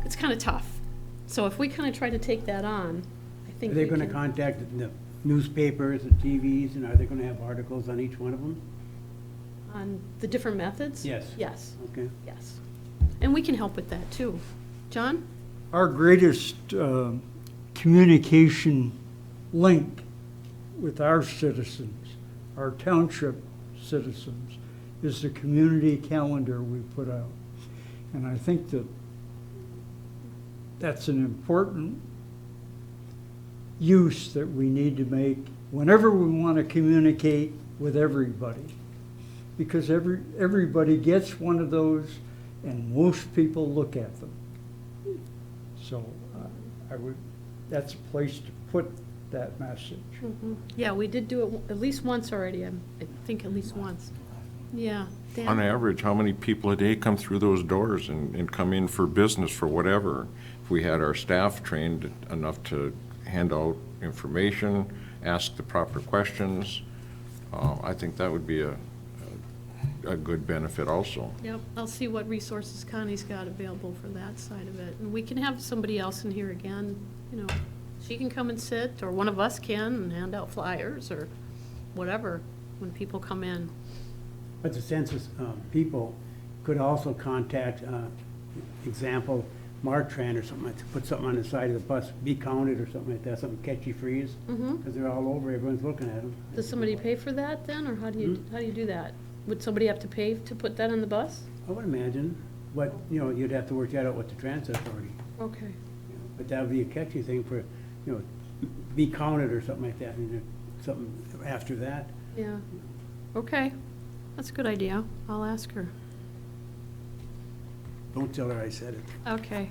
it's kind of tough. So if we kind of try to take that on, I think
Are they
we
gonna
can-
contact the newspapers, the TVs, and are they gonna have articles on each one of them?
On the different methods?
Yes.
Yes,
Okay.
yes. And we can help with that too. John?
Our greatest communication link with our citizens, our township citizens, is the community calendar we put out. And I think that's an important use that we need to make whenever we want to communicate with everybody. Because everybody gets one of those, and most people look at them. So that's a place to put that message.
Yeah, we did do it at least once already, I think at least once. Yeah. Dan?
On average, how many people a day come through those doors and come in for business, for whatever? If we had our staff trained enough to hand out information, ask the proper questions, I think that would be a good benefit also.
Yep, I'll see what resources Connie's got available for that side of it. And we can have somebody else in here again, you know, she can come and sit, or one of us can, and hand out flyers, or whatever, when people come in.
But the census people could also contact, example, Martran or something, like to put something on the side of the bus, be counted or something like that, something catchy freeze, because they're all over, everyone's looking at them.
Does somebody pay for that then, or how do you do that? Would somebody have to pay to put that on the bus?
I would imagine, but, you know, you'd have to work that out with the transit authority.
Okay.
But that would be a catchy thing for, you know, be counted or something like that, something after that.
Yeah. Okay. That's a good idea. I'll ask her.
Don't tell her I said it.
Okay.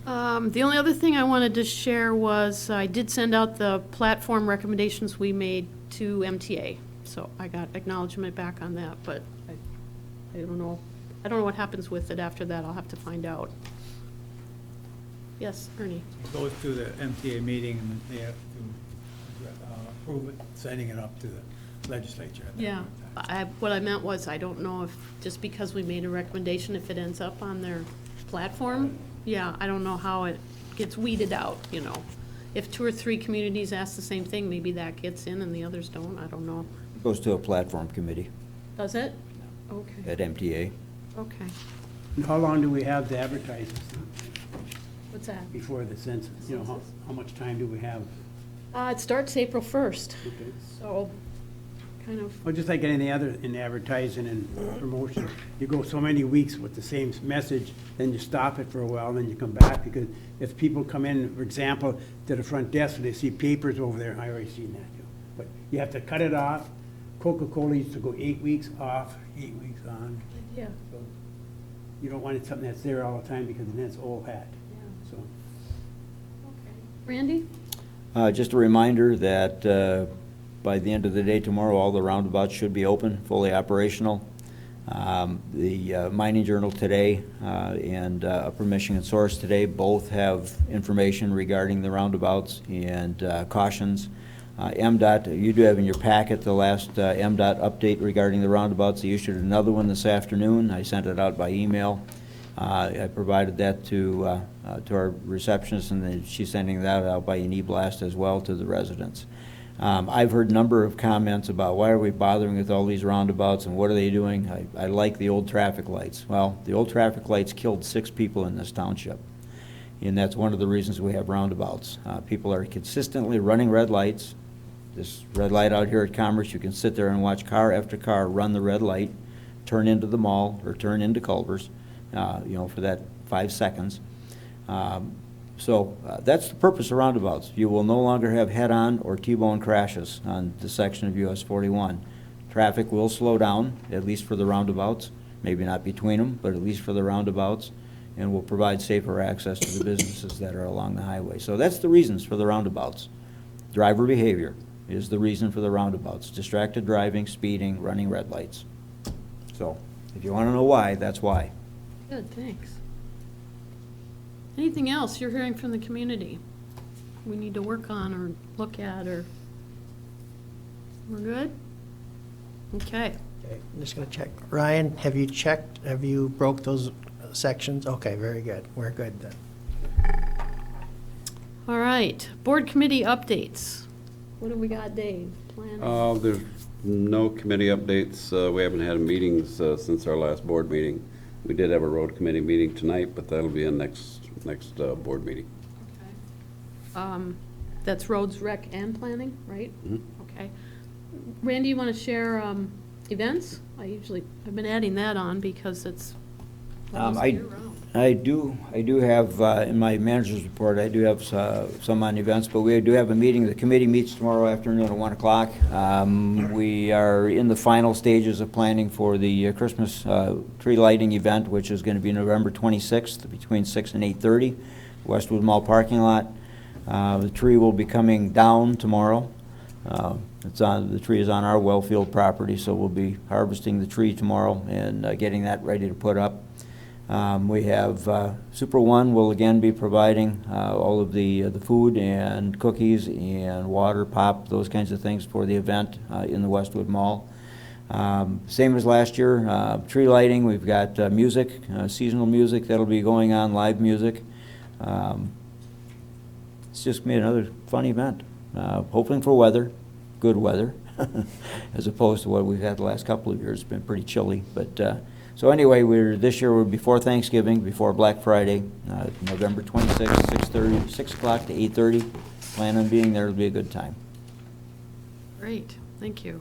The only other thing I wanted to share was I did send out the platform recommendations we made to MTA. So I got acknowledgement back on that, but I don't know. I don't know what happens with it after that. I'll have to find out. Yes, Ernie?
It goes to the MTA meeting, and they have to approve it, sending it up to the legislature. at that
Yeah.
point in time.
What I meant was, I don't know if, just because we made a recommendation, if it ends up on their platform, yeah, I don't know how it gets weeded out, you know. If 2 or 3 communities ask the same thing, maybe that gets in and the others don't, I don't know.
It goes to a platform committee
Does it? Okay,
at MTA.
okay.
And how long do we have to advertise this
What's that?
before the census? You know, how much time do we have?
It starts April 1st,
Okay.
so kind of,
Well, just like any other in advertising and promotion, you go so many weeks with the same message, then you stop it for a while, then you come back, because if people come in, for example, to the front desk and they see papers over there, I already seen that, too. But you have to cut it off. Coca-Cola used to go 8 weeks off, 8 weeks on.
yeah,
So you don't want it something that's there all the time, because then it's old hat,
yeah,
so.
okay. Randy?
Just a reminder that by the end of the day tomorrow, all the roundabouts should be open, fully operational. The Mining Journal today and Upper Michigan Source today both have information regarding the roundabouts and cautions. MDOT, you do have in your packet the last MDOT update regarding the roundabouts. They issued another one this afternoon. I sent it out by email. I provided that to our receptionist, and then she's sending that out by an e-blast as well to the residents. I've heard a number of comments about why are we bothering with all these roundabouts and what are they doing? I like the old traffic lights. Well, the old traffic lights killed 6 people in this township, and that's one of the reasons we have roundabouts. People are consistently running red lights. This red light out here at Commerce, you can sit there and watch car after car run the red light, turn into the mall or turn into Culver's, for that 5 seconds. So that's the purpose of roundabouts. You will no longer have head-on or T-bone crashes on the section of US 41. Traffic will slow down, at least for the roundabouts, maybe not between them, but at least for the roundabouts, and will provide safer access to the businesses that are along the highway. So that's the reasons for the roundabouts. Driver behavior is the reason for the roundabouts. Distracted driving, speeding, running red lights. So if you want to know why, that's why.
Good, thanks. Anything else you're hearing from the community we need to work on or look at, or we're good? Okay.
Okay, I'm just gonna check. Ryan, have you checked, have you broke those sections? Okay, very good. We're good then.
All right, board committee updates. What do we got, Dave? Plan?
There's no committee updates. We haven't had meetings since our last board meeting. We did have a road committee meeting tonight, but that'll be a next board meeting.
Okay. That's roads, rec, and planning, right?
Mhm.
Okay. Randy, you want to share events? I've been adding that on because it's almost year-round.
I do have, in my manager's report, I do have some on events, but we do have a meeting. The committee meets tomorrow afternoon at 1 o'clock. We are in the final stages of planning for the Christmas tree lighting event, which is going to be November 26th between 6 and 8:30, Westwood Mall parking lot. The tree will be coming down tomorrow. The tree is on our Wellfield property, so we'll be harvesting the tree tomorrow and getting that ready to put up. We have Super One will again be providing all of the food and cookies and water, pop, those kinds of things for the event in the Westwood Mall. Same as last year, tree lighting. We've got music, seasonal music that'll be going on, live music. It's just made another fun event. Hoping for weather, good weather, as opposed to what we've had the last couple of years. It's been pretty chilly, but. So anyway, this year we're before Thanksgiving, before Black Friday, November 26th, 6 o'clock to 8:30. Plan on being there. It'll be a good time.
Great, thank you.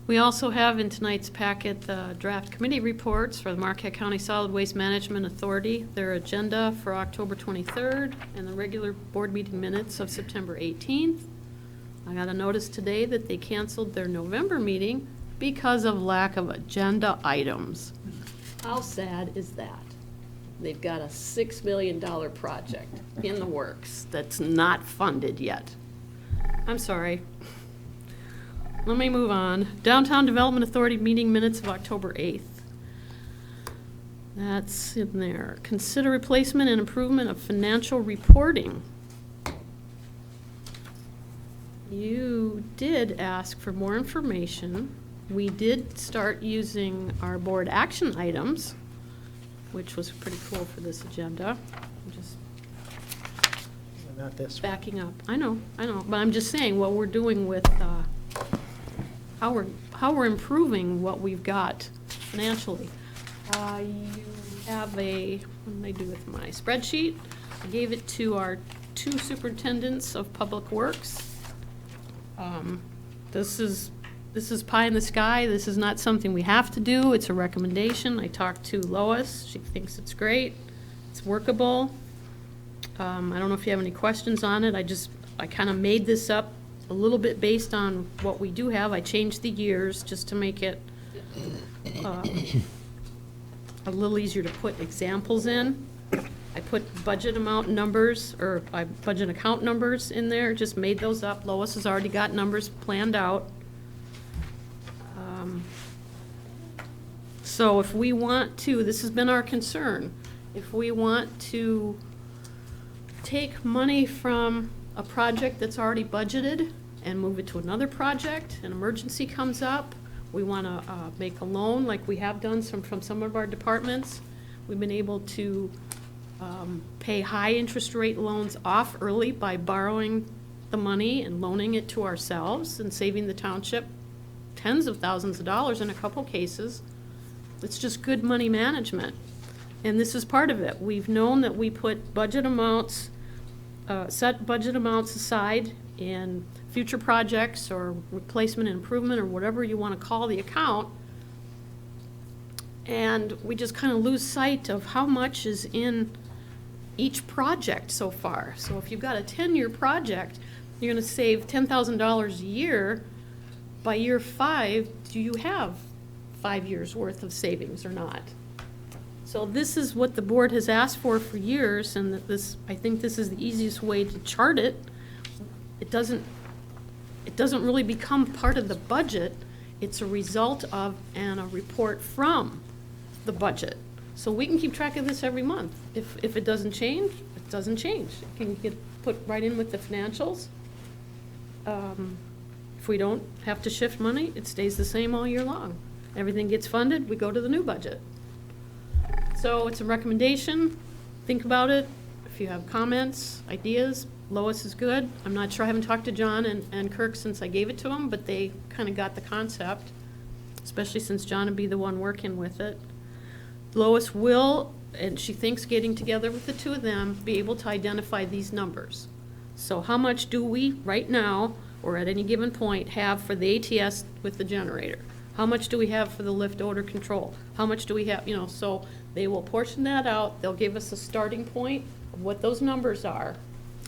We also have in tonight's packet the draft committee reports for the Marquette County Solid Waste Management Authority, their agenda for October 23rd, and the regular board meeting minutes of September 18th. I got a notice today that they canceled their November meeting because of lack of agenda items. How sad is that? They've got a $6 million project in the works that's not funded yet. I'm sorry. Let me move on. Downtown Development Authority meeting minutes of October 8th. That's in there. Consider replacement and improvement of financial reporting. You did ask for more information. We did start using our board action items, which was pretty cool for this agenda. I'm just
Not this one.
backing up. I know, but I'm just saying what we're doing with, how we're improving what we've got financially. You have a, what did I do with my spreadsheet? I gave it to our 2 superintendents of public works. This is pie in the sky. This is not something we have to do. It's a recommendation. I talked to Lois. She thinks it's great. It's workable. I don't know if you have any questions on it. I kind of made this up a little bit based on what we do have. I changed the years just to make it a little easier to put examples in. I put budget amount numbers, or budget account numbers in there, just made those up. Lois has already got numbers planned out. So if we want to, this has been our concern, if we want to take money from a project that's already budgeted and move it to another project, an emergency comes up, we want to make a loan like we have done from some of our departments. We've been able to pay high interest rate loans off early by borrowing the money and loaning it to ourselves and saving the township tens of thousands of dollars in a couple cases. It's just good money management. And this is part of it. We've known that we put budget amounts, set budget amounts aside in future projects or replacement and improvement or whatever you want to call the account. And we just kind of lose sight of how much is in each project so far. So if you've got a 10-year project, you're going to save $10,000 a year. By year 5, do you have 5 years worth of savings or not? So this is what the board has asked for years, and this, I think this is the easiest way to chart it. It doesn't really become part of the budget. It's a result of and a report from the budget. So we can keep track of this every month. If it doesn't change, it doesn't change. It can get put right in with the financials. If we don't have to shift money, it stays the same all year long. Everything gets funded, we go to the new budget. So it's a recommendation. Think about it. If you have comments, ideas, Lois is good. I'm not sure, I haven't talked to John and Kirk since I gave it to them, but they kind of got the concept, especially since John would be the one working with it. Lois will, and she thinks getting together with the 2 of them, be able to identify these numbers. So how much do we, right now, or at any given point, have for the ATS with the generator? How much do we have for the lift odor control? How much do we have, so they will portion that out. They'll give us a starting point of what those numbers are,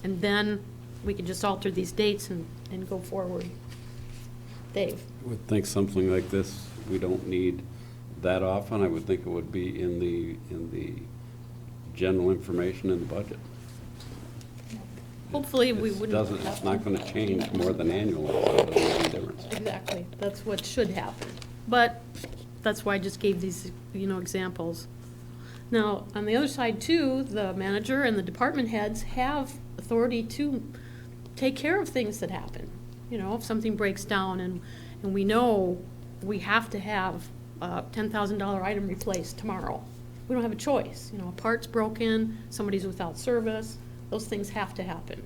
and then we can just alter these dates and go forward. Dave?
I would think something like this, we don't need that often. I would think it would be in the general information in the budget.
Hopefully, we wouldn't.
It's not going to change more than annually, so it doesn't make any difference.
Exactly, that's what should happen. But that's why I just gave these, examples. Now, on the other side too, the manager and the department heads have authority to take care of things that happen. If something breaks down and we know we have to have a $10,000 item replaced tomorrow. We don't have a choice. A part's broken, somebody's without service, those things have to happen.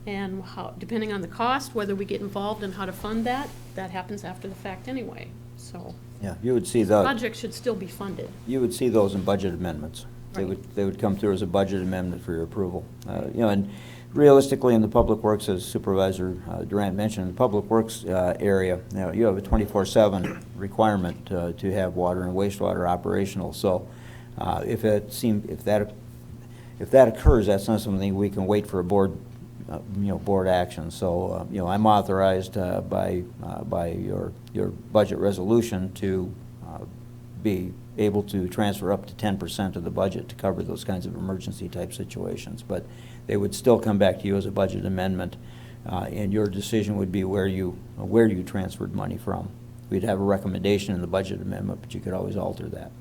And depending on the cost, whether we get involved in how to fund that happens after the fact anyway, so.
Yeah, you would see those.
Projects should still be funded.
You would see those in budget amendments.
Right.
They would come through as a budget amendment for your approval. And realistically, in the Public Works, as Supervisor Durant mentioned, in the Public Works area, you have a 24/7 requirement to have water and wastewater operational. So if that occurs, that's not something we can wait for a board board action. So I'm authorized by your budget resolution to be able to transfer up to 10% of the budget to cover those kinds of emergency type situations. But they would still come back to you as a budget amendment, and your decision would be where you transferred money from. We'd have a recommendation in the budget amendment, but you could always alter that.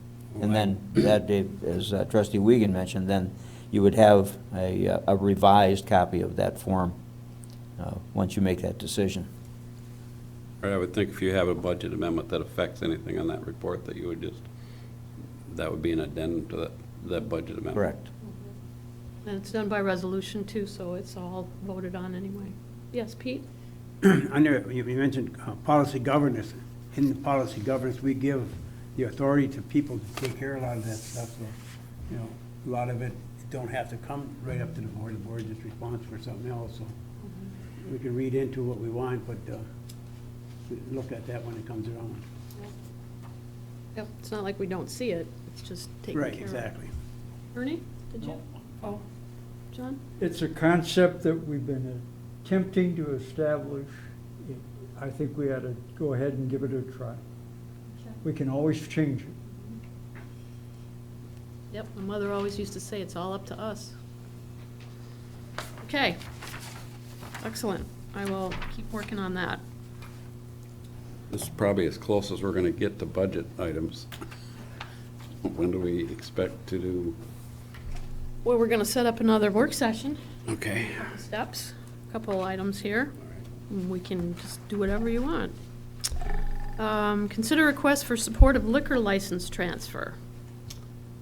And then that day, as Trustee Wiegand mentioned, then you would have a revised copy of that form once you make that decision.
Right, I would think if you have a budget amendment that affects anything on that report, that you would that would be an addendum to that budget amendment.
Correct.
And it's done by resolution too, so it's all voted on anyway. Yes, Pete?
Under, you mentioned policy governance. In the policy governance, we give the authority to people to take care of a lot of that stuff. So, a lot of it don't have to come right up to the board. The board is responsible for something else. So we can read into what we want, but look at that when it comes around.
Yep, it's not like we don't see it, it's just taken care of.
Right, exactly.
Ernie, did you? Oh, John?
It's a concept that we've been attempting to establish. I think we ought to go ahead and give it a try. We can always change it.
Yep, my mother always used to say, it's all up to us. Okay, excellent. I will keep working on that.
This is probably as close as we're going to get to budget items. When do we expect to do?
Well, we're gonna set up another work session.
Okay.
Steps, a couple items here. We can just do whatever you want. Consider request for support of liquor license transfer.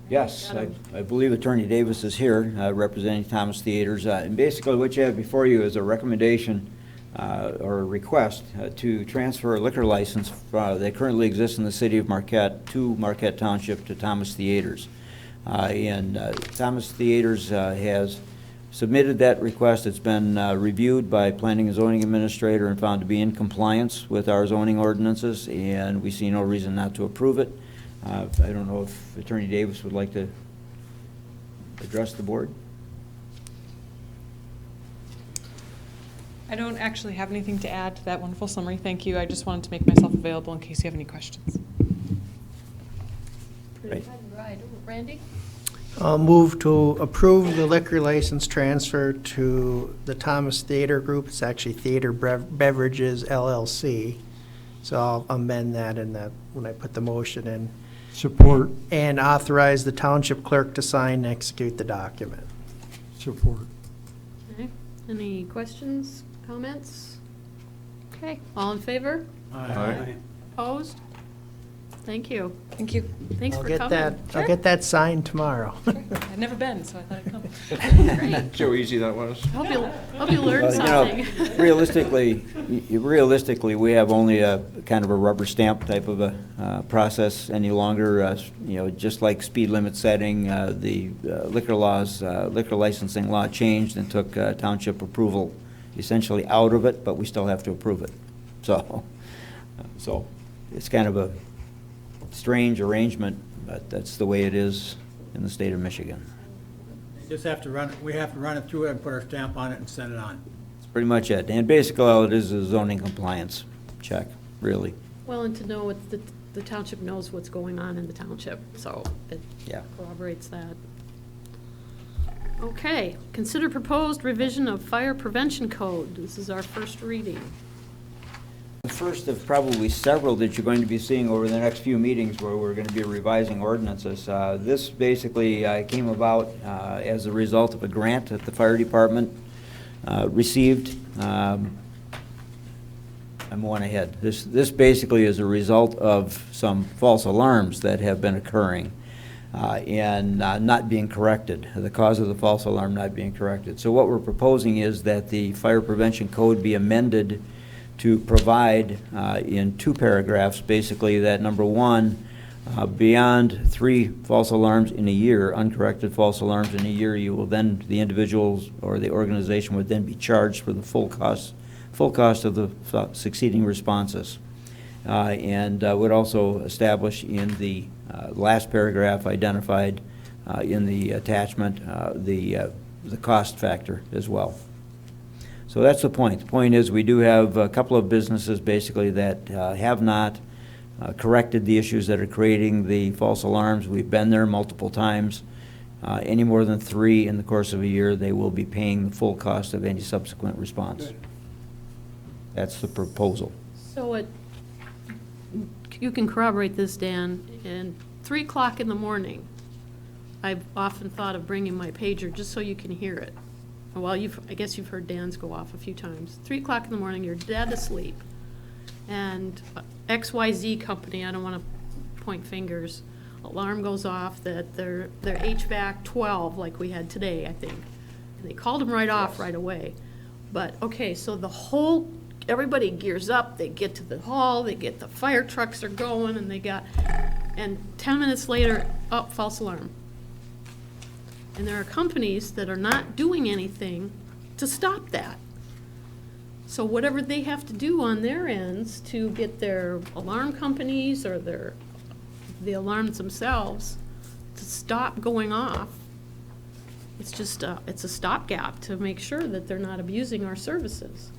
Yes, I believe Attorney Davis is here representing Thomas Theaters. And basically what you have before you is a recommendation or a request to transfer a liquor license that currently exists in the city of Marquette to Marquette Township to Thomas Theaters. And Thomas Theaters has submitted that request. It's been reviewed by Planning and Zoning Administrator and found to be in compliance with our zoning ordinances, and we see no reason not to approve it. I don't know if Attorney Davis would like to address the board.
I don't actually have anything to add to that wonderful summary. Thank you. I just wanted to make myself available in case you have any questions.
Right.
Randy?
I'll move to approve the liquor license transfer to the Thomas Theater Group. It's actually Theater Beverages LLC. So I'll amend that in that when I put the motion in.
Support.
And authorize the township clerk to sign and execute the document.
Support.
Okay, any questions, comments? Okay, all in favor?
Aye.
Opposed? Thank you.
Thank you.
Thanks
I'll
for
get
coming.
that. I'll get that signed tomorrow.
I've never been, so I thought I'd come.
Great.
See how easy that was?
Hope you learned something.
Realistically, we have only a kind of a rubber stamp type of a process any longer. Just like speed limit setting, the liquor licensing law changed and took township approval essentially out of it, but we still have to approve it. So it's kind of a strange arrangement, but that's the way it is in the state of Michigan.
Just have to run, we have to run it through and put our stamp on it and send it on.
That's pretty much it. And basically all it is a zoning compliance check, really.
Well, and to know what the township knows what's going on in the township, so it
Yeah.
corroborates that. Okay, consider proposed revision of fire prevention code. This is our first reading.
The first of probably several that you're going to be seeing over the next few meetings where we're going to be revising ordinances. This basically came about as a result of a grant that the fire department received. I'm one ahead. This basically is a result of some false alarms that have been occurring and not being corrected, the cause of the false alarm not being corrected. So what we're proposing is that the fire prevention code be amended to provide in two paragraphs, basically, that number one, Beyond 3 false alarms in a year, uncorrected false alarms in a year, you will then, the individuals or the organization would then be charged for the full cost of the succeeding responses. And would also establish in the last paragraph identified in the attachment the cost factor as well. So that's the point. The point is we do have a couple of businesses basically that have not corrected the issues that are creating the false alarms. We've been there multiple times. Any more than 3 in the course of a year, they will be paying the full cost of any subsequent response. That's the proposal.
So you can corroborate this, Dan, and 3 o'clock in the morning, I've often thought of bringing my pager just so you can hear it. Well, I guess you've heard Dan's go off a few times. 3 o'clock in the morning, you're dead asleep. And XYZ company, I don't want to point fingers, alarm goes off that they're HVAC 12, like we had today, I think. And they called them right off right away. But, okay, so everybody gears up, they get to the hall, the fire trucks are going, and 10 minutes later, false alarm. And there are companies that are not doing anything to stop that. So whatever they have to do on their ends to get their alarm companies or the alarms themselves to stop going off, it's just it's a stopgap to make sure that they're not abusing our services.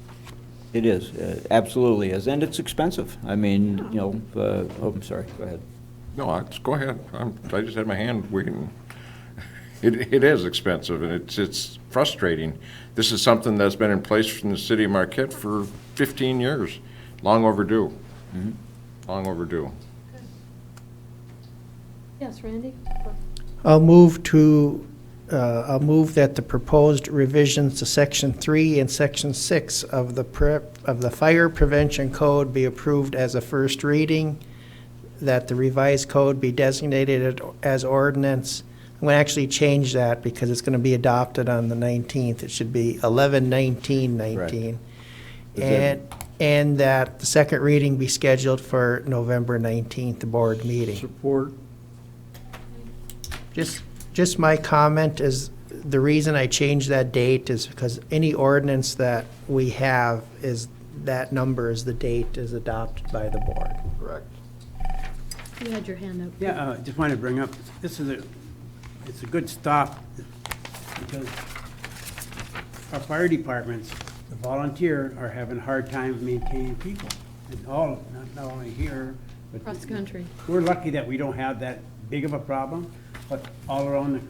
It is, absolutely is, and it's expensive. I mean, I'm sorry, go ahead.
No, go ahead. I just had my hand waiting. It is expensive, and it's frustrating. This is something that's been in place in the city of Marquette for 15 years. Long overdue.
Mm-hmm.
Long overdue.
Yes, Randy?
I'll move that the proposed revisions to Section 3 and Section 6 of the Fire Prevention Code be approved as a first reading, that the revised code be designated as ordinance. I'm going to actually change that because it's going to be adopted on the 19th. It should be 11/19/19. And that the second reading be scheduled for November 19th, the board meeting.
Support.
Just my comment is, the reason I changed that date is because any ordinance that we have is, that number is the date is adopted by the board.
Correct.
You had your hand up.
Yeah, just wanted to bring up, it's a good stop, because our fire departments, the volunteer, are having a hard time maintaining people. And not only here, but
Across the country.
we're lucky that we don't have that big of a problem, but all around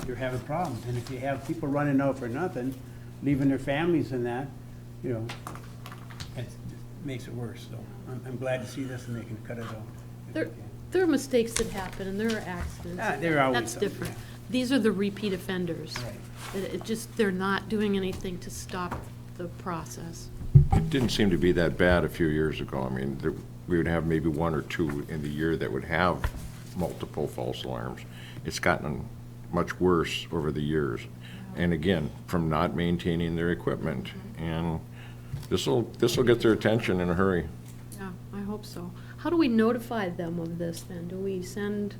you're having problems. And if you have people running out for nothing, leaving their families and that, it makes it worse. So I'm glad to see this and they can cut it out.
There are mistakes that happen, and there are accidents.
There are always
That's
something,
different.
yeah.
These are the repeat offenders.
Right.
They're not doing anything to stop the process.
It didn't seem to be that bad a few years ago. I mean, we would have maybe 1 or 2 in the year that would have multiple false alarms. It's gotten much worse over the years. And again, from not maintaining their equipment. And this'll get their attention in a hurry.
Yeah, I hope so. How do we notify them of this then? Do we send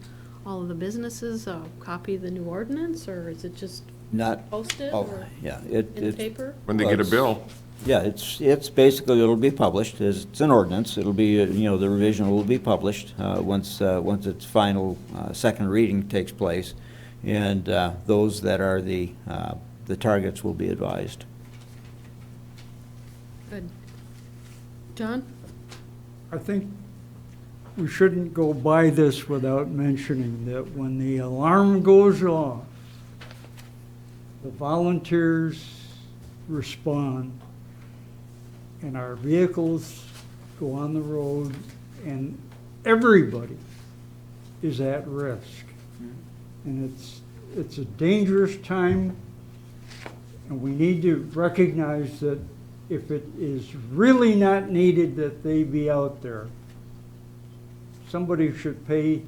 all of the businesses a copy of the new ordinance, or is it just
Not,
posted
oh,
or
yeah.
in the paper?
When they get a bill.
Yeah, it's basically, it'll be published, it's an ordinance, it'll be, the revision will be published once its final second reading takes place, and those that are the targets will be advised.
Good. John?
I think we shouldn't go by this without mentioning that when the alarm goes off, the volunteers respond, and our vehicles go on the road, and everybody is at risk. And it's a dangerous time, and we need to recognize that if it is really not needed that they be out there, somebody should pay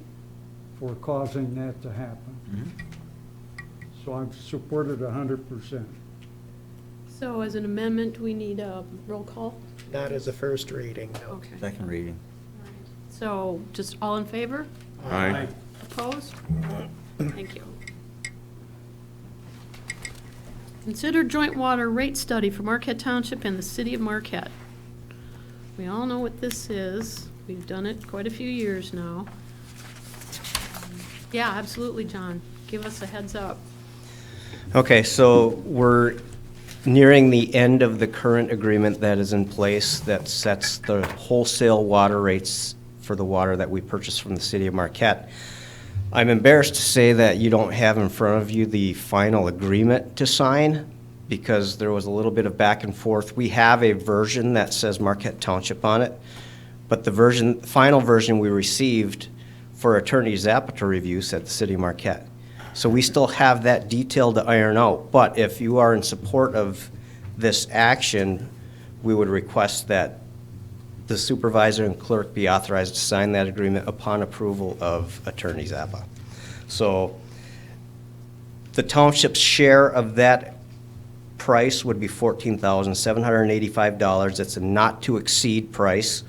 for causing that to happen. So I'm supported 100%.
So as an amendment, we need a roll call?
Not as a first reading, no.
Okay.
Second reading.
So just all in favor?
Aye.
Opposed? Thank you. Consider joint water rate study for Marquette Township and the city of Marquette. We all know what this is. We've done it quite a few years now. Yeah, absolutely, John. Give us a heads up.
Okay, so we're nearing the end of the current agreement that is in place that sets the wholesale water rates for the water that we purchase from the city of Marquette. I'm embarrassed to say that you don't have in front of you the final agreement to sign because there was a little bit of back and forth. We have a version that says Marquette Township on it, but the final version we received for Attorney Zappa to review said the city of Marquette. So we still have that detail to iron out, but if you are in support of this action, we would request that the supervisor and clerk be authorized to sign that agreement upon approval of Attorney Zappa. So the township's share of that price would be $14,785. It's a not-to-exceed price.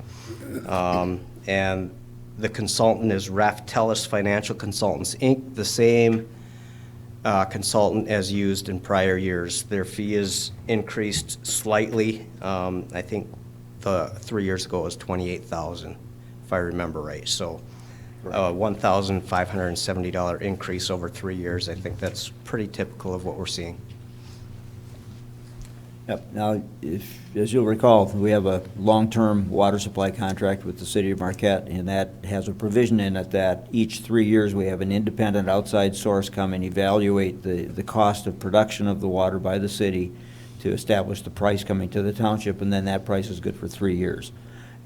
And the consultant is Raftellus Financial Consultants, Inc., the same consultant as used in prior years. Their fee is increased slightly. I think 3 years ago it was $28,000, if I remember right. So $1,570 increase over 3 years. I think that's pretty typical of what we're seeing.
Yep. Now, as you'll recall, we have a long-term water supply contract with the city of Marquette, and that has a provision in it that each 3 years we have an independent outside source come and evaluate the cost of production of the water by the city to establish the price coming to the township, and then that price is good for 3 years.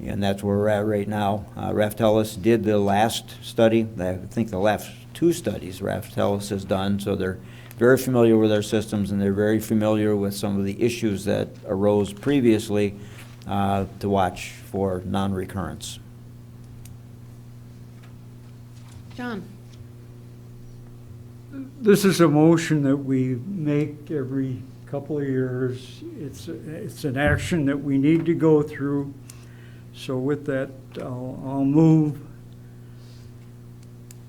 And that's where we're at right now. Raftellus did the last study. I think the last 2 studies Raftellus has done, so they're very familiar with our systems, and they're very familiar with some of the issues that arose previously to watch for non-recurrence.
John?
This is a motion that we make every couple of years. It's an action that we need to go through. So with that, I'll move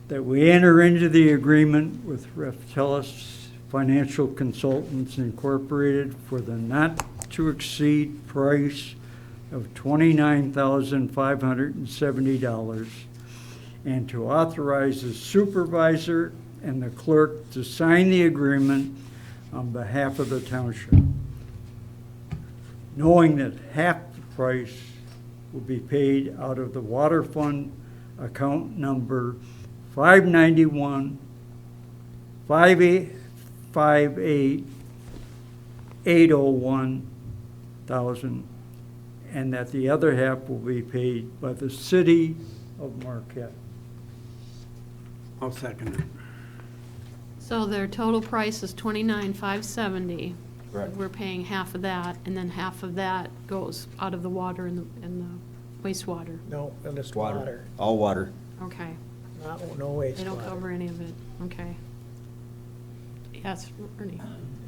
that we enter into the agreement with Raftellus Financial Consultants Incorporated for the not-to-exceed price of $29,570 and to authorize the supervisor and the clerk to sign the agreement on behalf of the township, knowing that half the price will be paid out of the water fund account number 591-558-801,000, and that the other half will be paid by the city of Marquette.
I'll second it.
So their total price is $29,570.
Correct.
We're paying half of that, and then half of that goes out of the water and the wastewater.
No, just water.
All water.
Okay.
No wastewater.
They don't cover any of it. Okay. Yes, Ernie?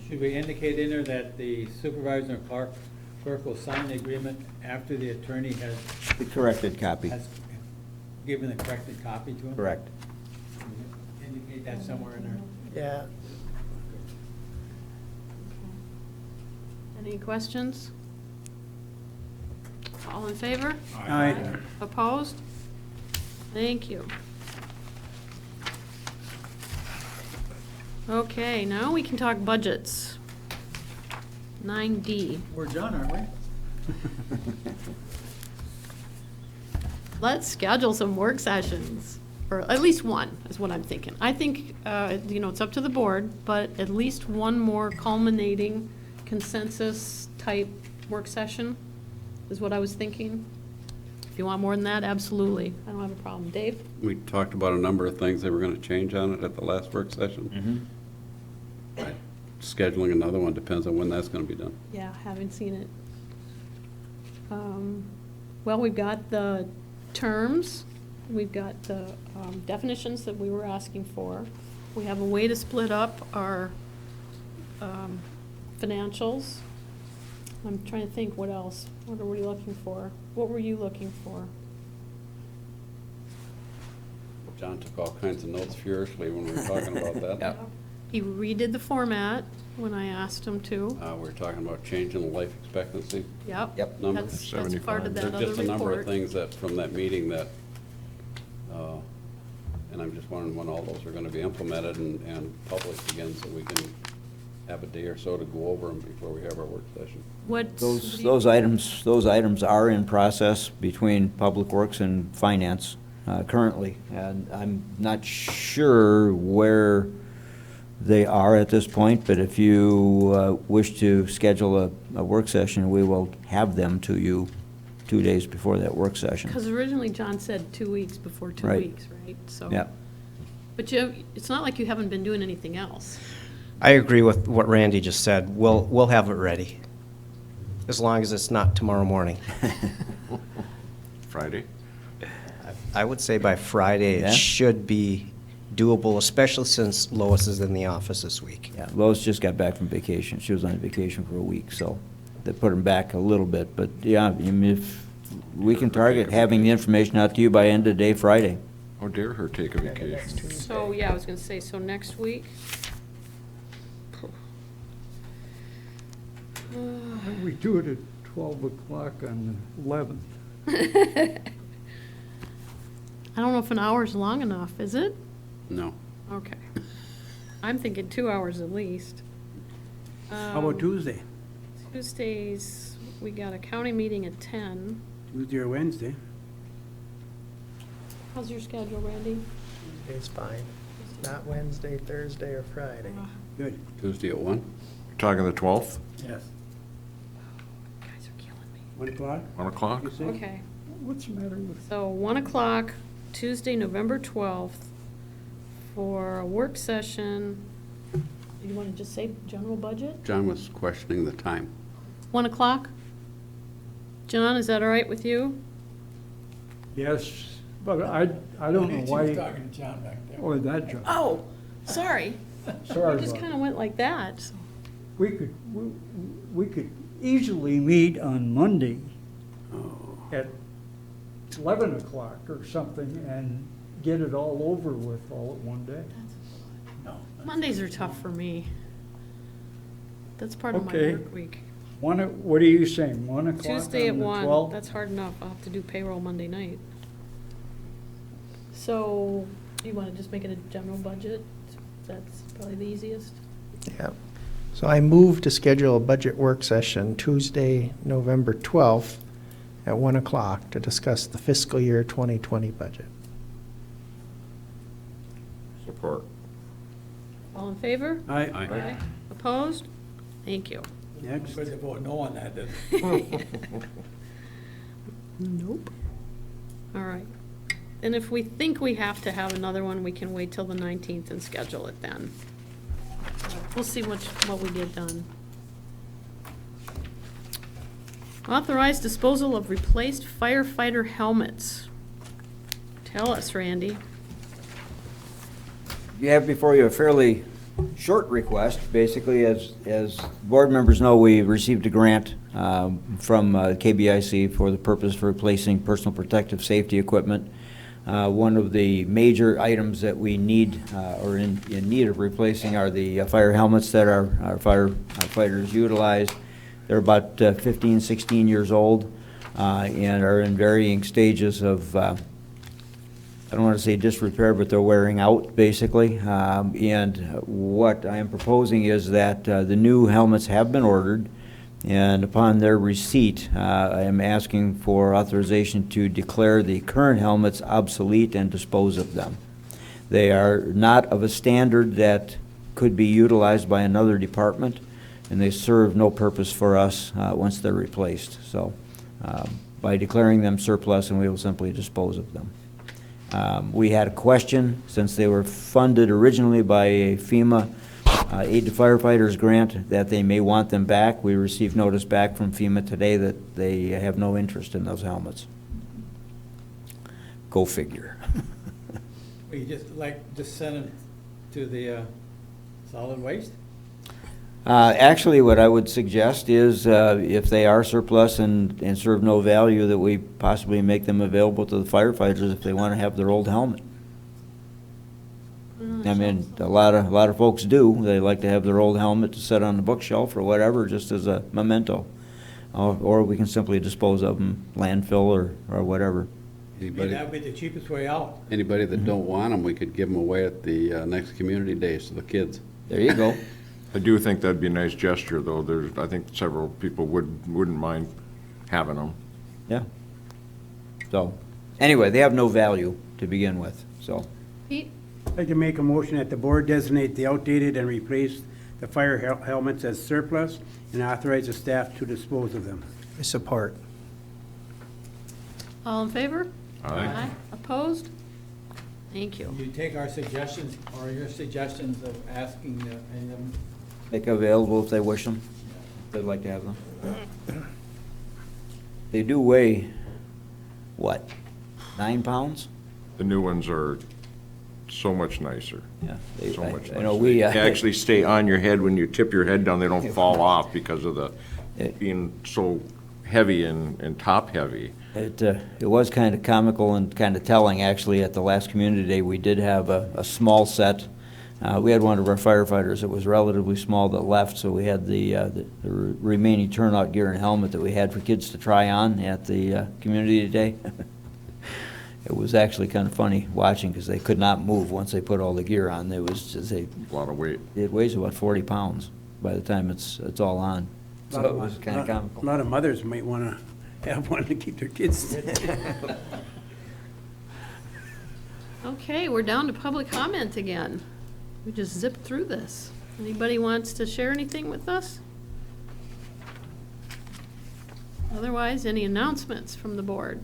Should we indicate in there that the supervisor and clerk will sign the agreement after the attorney has
The corrected copy.
given the corrected copy to him?
Correct.
Indicate that somewhere in there.
Yeah.
Any questions? All in favor?
Aye.
Opposed? Thank you. Okay, now we can talk budgets. 9D.
We're done, aren't we?
Let's schedule some work sessions, or at least one, is what I'm thinking. I think, it's up to the board, but at least one more culminating consensus-type work session is what I was thinking. If you want more than that, absolutely. I don't have a problem. Dave?
We talked about a number of things that we're going to change on it at the last work session. Scheduling another one depends on when that's going to be done.
Yeah, haven't seen it. Well, we've got the terms, we've got the definitions that we were asking for. We have a way to split up our financials. I'm trying to think what else. What are we looking for? What were you looking for?
John took all kinds of notes furiously when we were talking about that.
Yeah.
He redid the format when I asked him to.
We were talking about changing the life expectancy
Yep.
number.
That's part of that
There's
other
just a number of
report.
things that, from that meeting that, and I'm just wondering when all those are gonna be implemented and published again, so we can have a day or so to go over them before we have our work session.
What?
Those items are in process between Public Works and Finance currently. And I'm not sure where they are at this point, but if you wish to schedule a work session, we will have them to you 2 days before that work session.
Because originally John said 2 weeks before 2
Right.
weeks, right? So.
Yeah.
But it's not like you haven't been doing anything else.
I agree with what Randy just said. We'll have it ready, as long as it's not tomorrow morning.
Friday?
I would say by Friday,
Yeah.
it should be doable, especially since Lois is in the office this week.
Yeah, Lois just got back from vacation. She was on vacation for a week, so that put him back a little bit. But yeah, I mean, if we can target having the information out to you by end of day Friday.
How dare her take a vacation?
So, yeah, I was gonna say, so next week.
We do it at 12 o'clock on the 11th.
I don't know if an hour's long enough, is it?
No.
Okay. I'm thinking 2 hours at least.
How about Tuesday?
Tuesdays, we got a county meeting at 10.
Tuesday or Wednesday?
How's your schedule, Randy?
It's fine. Not Wednesday, Thursday, or Friday.
Good.
Tuesday at 1?
Talking the 12th,
Yes.
Guys are killing me.
1 o'clock?
1 o'clock?
You say?
Okay,
What's the matter with,
so 1 o'clock, Tuesday, November 12th, for a work session. You want to just say general budget?
John was questioning the time.
1 o'clock? John, is that all right with you?
yes, but I don't know
She
why.
was talking to John back there.
Oh, that job.
Oh, sorry.
Sorry
We just
about
kind
it.
of went like that. so.
We could easily meet on Monday at 11 o'clock or something and get it all over with all at one day.
No.
Mondays are tough for me. That's part of my
Okay.
work week.
What are you saying, 1 o'clock
Tuesday at
on the
1,
12th?
that's hard enough. I'll have to do payroll Monday night. So, you want to just make it a general budget? That's probably the easiest.
Yeah. So I move to schedule a budget work session Tuesday, November 12th at 1 o'clock to discuss the fiscal year 2020 budget.
Support.
All in favor?
Aye.
Aye. Opposed? Thank you.
Next.
Good to vote no on that, didn't
Nope. All right. And if we think we have to have another one, we can wait till the 19th and schedule it then. We'll see what we get done. Authorized disposal of replaced firefighter helmets. Tell us, Randy.
You have before you a fairly short request. Basically, as board members know, we received a grant from KBIC for the purpose of replacing personal protective safety equipment. One of the major items that we need, or in need of replacing, are the fire helmets that our firefighters utilize. They're about 15, 16 years old, and are in varying stages of, I don't want to say disrepair, but they're wearing out, basically. And what I am proposing is that the new helmets have been ordered, and upon their receipt, I am asking for authorization to declare the current helmets obsolete and dispose of them. They are not of a standard that could be utilized by another department, and they serve no purpose for us once they're replaced. So by declaring them surplus, and we will simply dispose of them. We had a question, since they were funded originally by a FEMA Aid to Firefighters grant, that they may want them back. We received notice back from FEMA today that they have no interest in those helmets. Go figure.
we? You just send them to the solid waste?
Actually, what I would suggest is, if they are surplus and serve no value, that we possibly make them available to the firefighters if they want to have their old helmet. I mean, a lot of folks do. They like to have their old helmet to set on the bookshelf or whatever, just as a memento. Or we can simply dispose of them, landfill or whatever.
Anybody,
That would be the cheapest way out.
anybody that don't want them, we could give them away at the next community day to the kids.
There you go.
I do think that'd be a nice gesture, though. I think several people wouldn't mind having them.
Yeah. So, anyway, they have no value to begin with, so.
Pete?
I'd like to make a motion that the board designate the outdated and replace the fire helmets as surplus and authorize the staff to dispose of them.
I support.
All in favor?
Aye.
Opposed? Thank you.
You take our suggestions, or your suggestions of asking them.
Make available if they wish them, if they'd like to have them. They do weigh, what, 9 pounds?
The new ones are so much nicer.
Yeah.
So much nicer.
I know we,
They actually stay on your head when you tip your head down. They don't fall off because of the being so heavy and top-heavy.
It was kind of comical and kind of telling, actually, at the last community day. We did have a small set. We had one of our firefighters that was relatively small that left, so we had the remaining turnout gear and helmet that we had for kids to try on at the community day. It was actually kind of funny watching because they could not move once they put all the gear on. It was just
A lot of weight.
it weighs about 40 pounds by the time it's all on. So it was kind of
A
comical.
lot of mothers might want to have one to keep their kids.
Okay, we're down to public comment again. We just zipped through this. Anybody wants to share anything with us? Otherwise, any announcements from the board?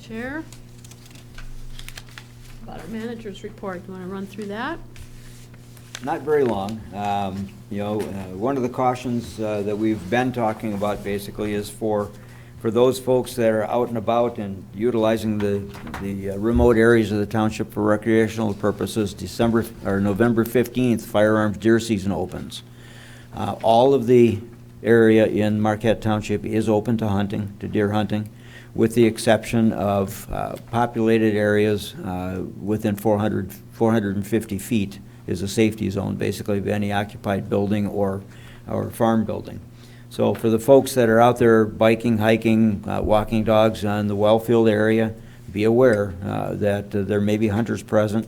Share? About our manager's report, you want to run through that?
Not very long. One of the cautions that we've been talking about basically is for those folks that are out and about and utilizing the remote areas of the township for recreational purposes. November 15th, firearms deer season opens. All of the area in Marquette Township is open to hunting, to deer hunting, with the exception of populated areas within 450 feet is a safety zone, basically, of any occupied building or farm building. So for the folks that are out there biking, hiking, walking dogs on the well-filled area, be aware that there may be hunters present.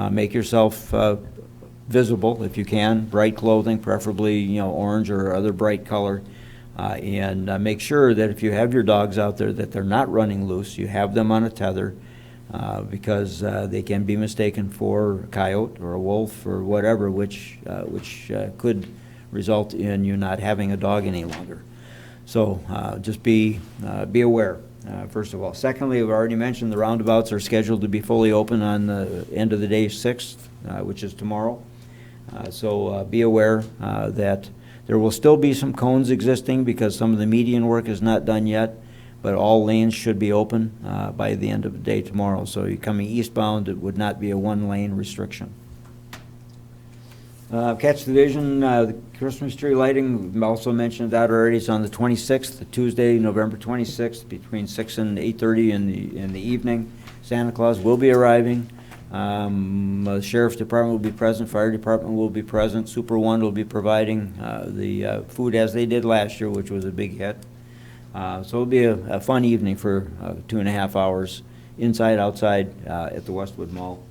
Make yourself visible if you can, bright clothing, preferably orange or other bright color. And make sure that if you have your dogs out there that they're not running loose, you have them on a tether, because they can be mistaken for a coyote or a wolf or whatever, which could result in you not having a dog any longer. So just be aware, first of all. Secondly, we've already mentioned the roundabouts are scheduled to be fully open on the end of the day 6th, which is tomorrow. So be aware that there will still be some cones existing because some of the median work is not done yet, but all lanes should be open by the end of the day tomorrow. So you're coming eastbound, it would not be a one-lane restriction. Catch the Vision, the Christmas tree lighting, we've also mentioned that already. It's on the 26th, Tuesday, November 26th, between 6 and 8:30 in the evening. Santa Claus will be arriving. The Sheriff's Department will be present, Fire Department will be present, Super One will be providing the food as they did last year, which was a big hit. So it'll be a fun evening for 2.5 hours, inside, outside, at the Westwood Mall.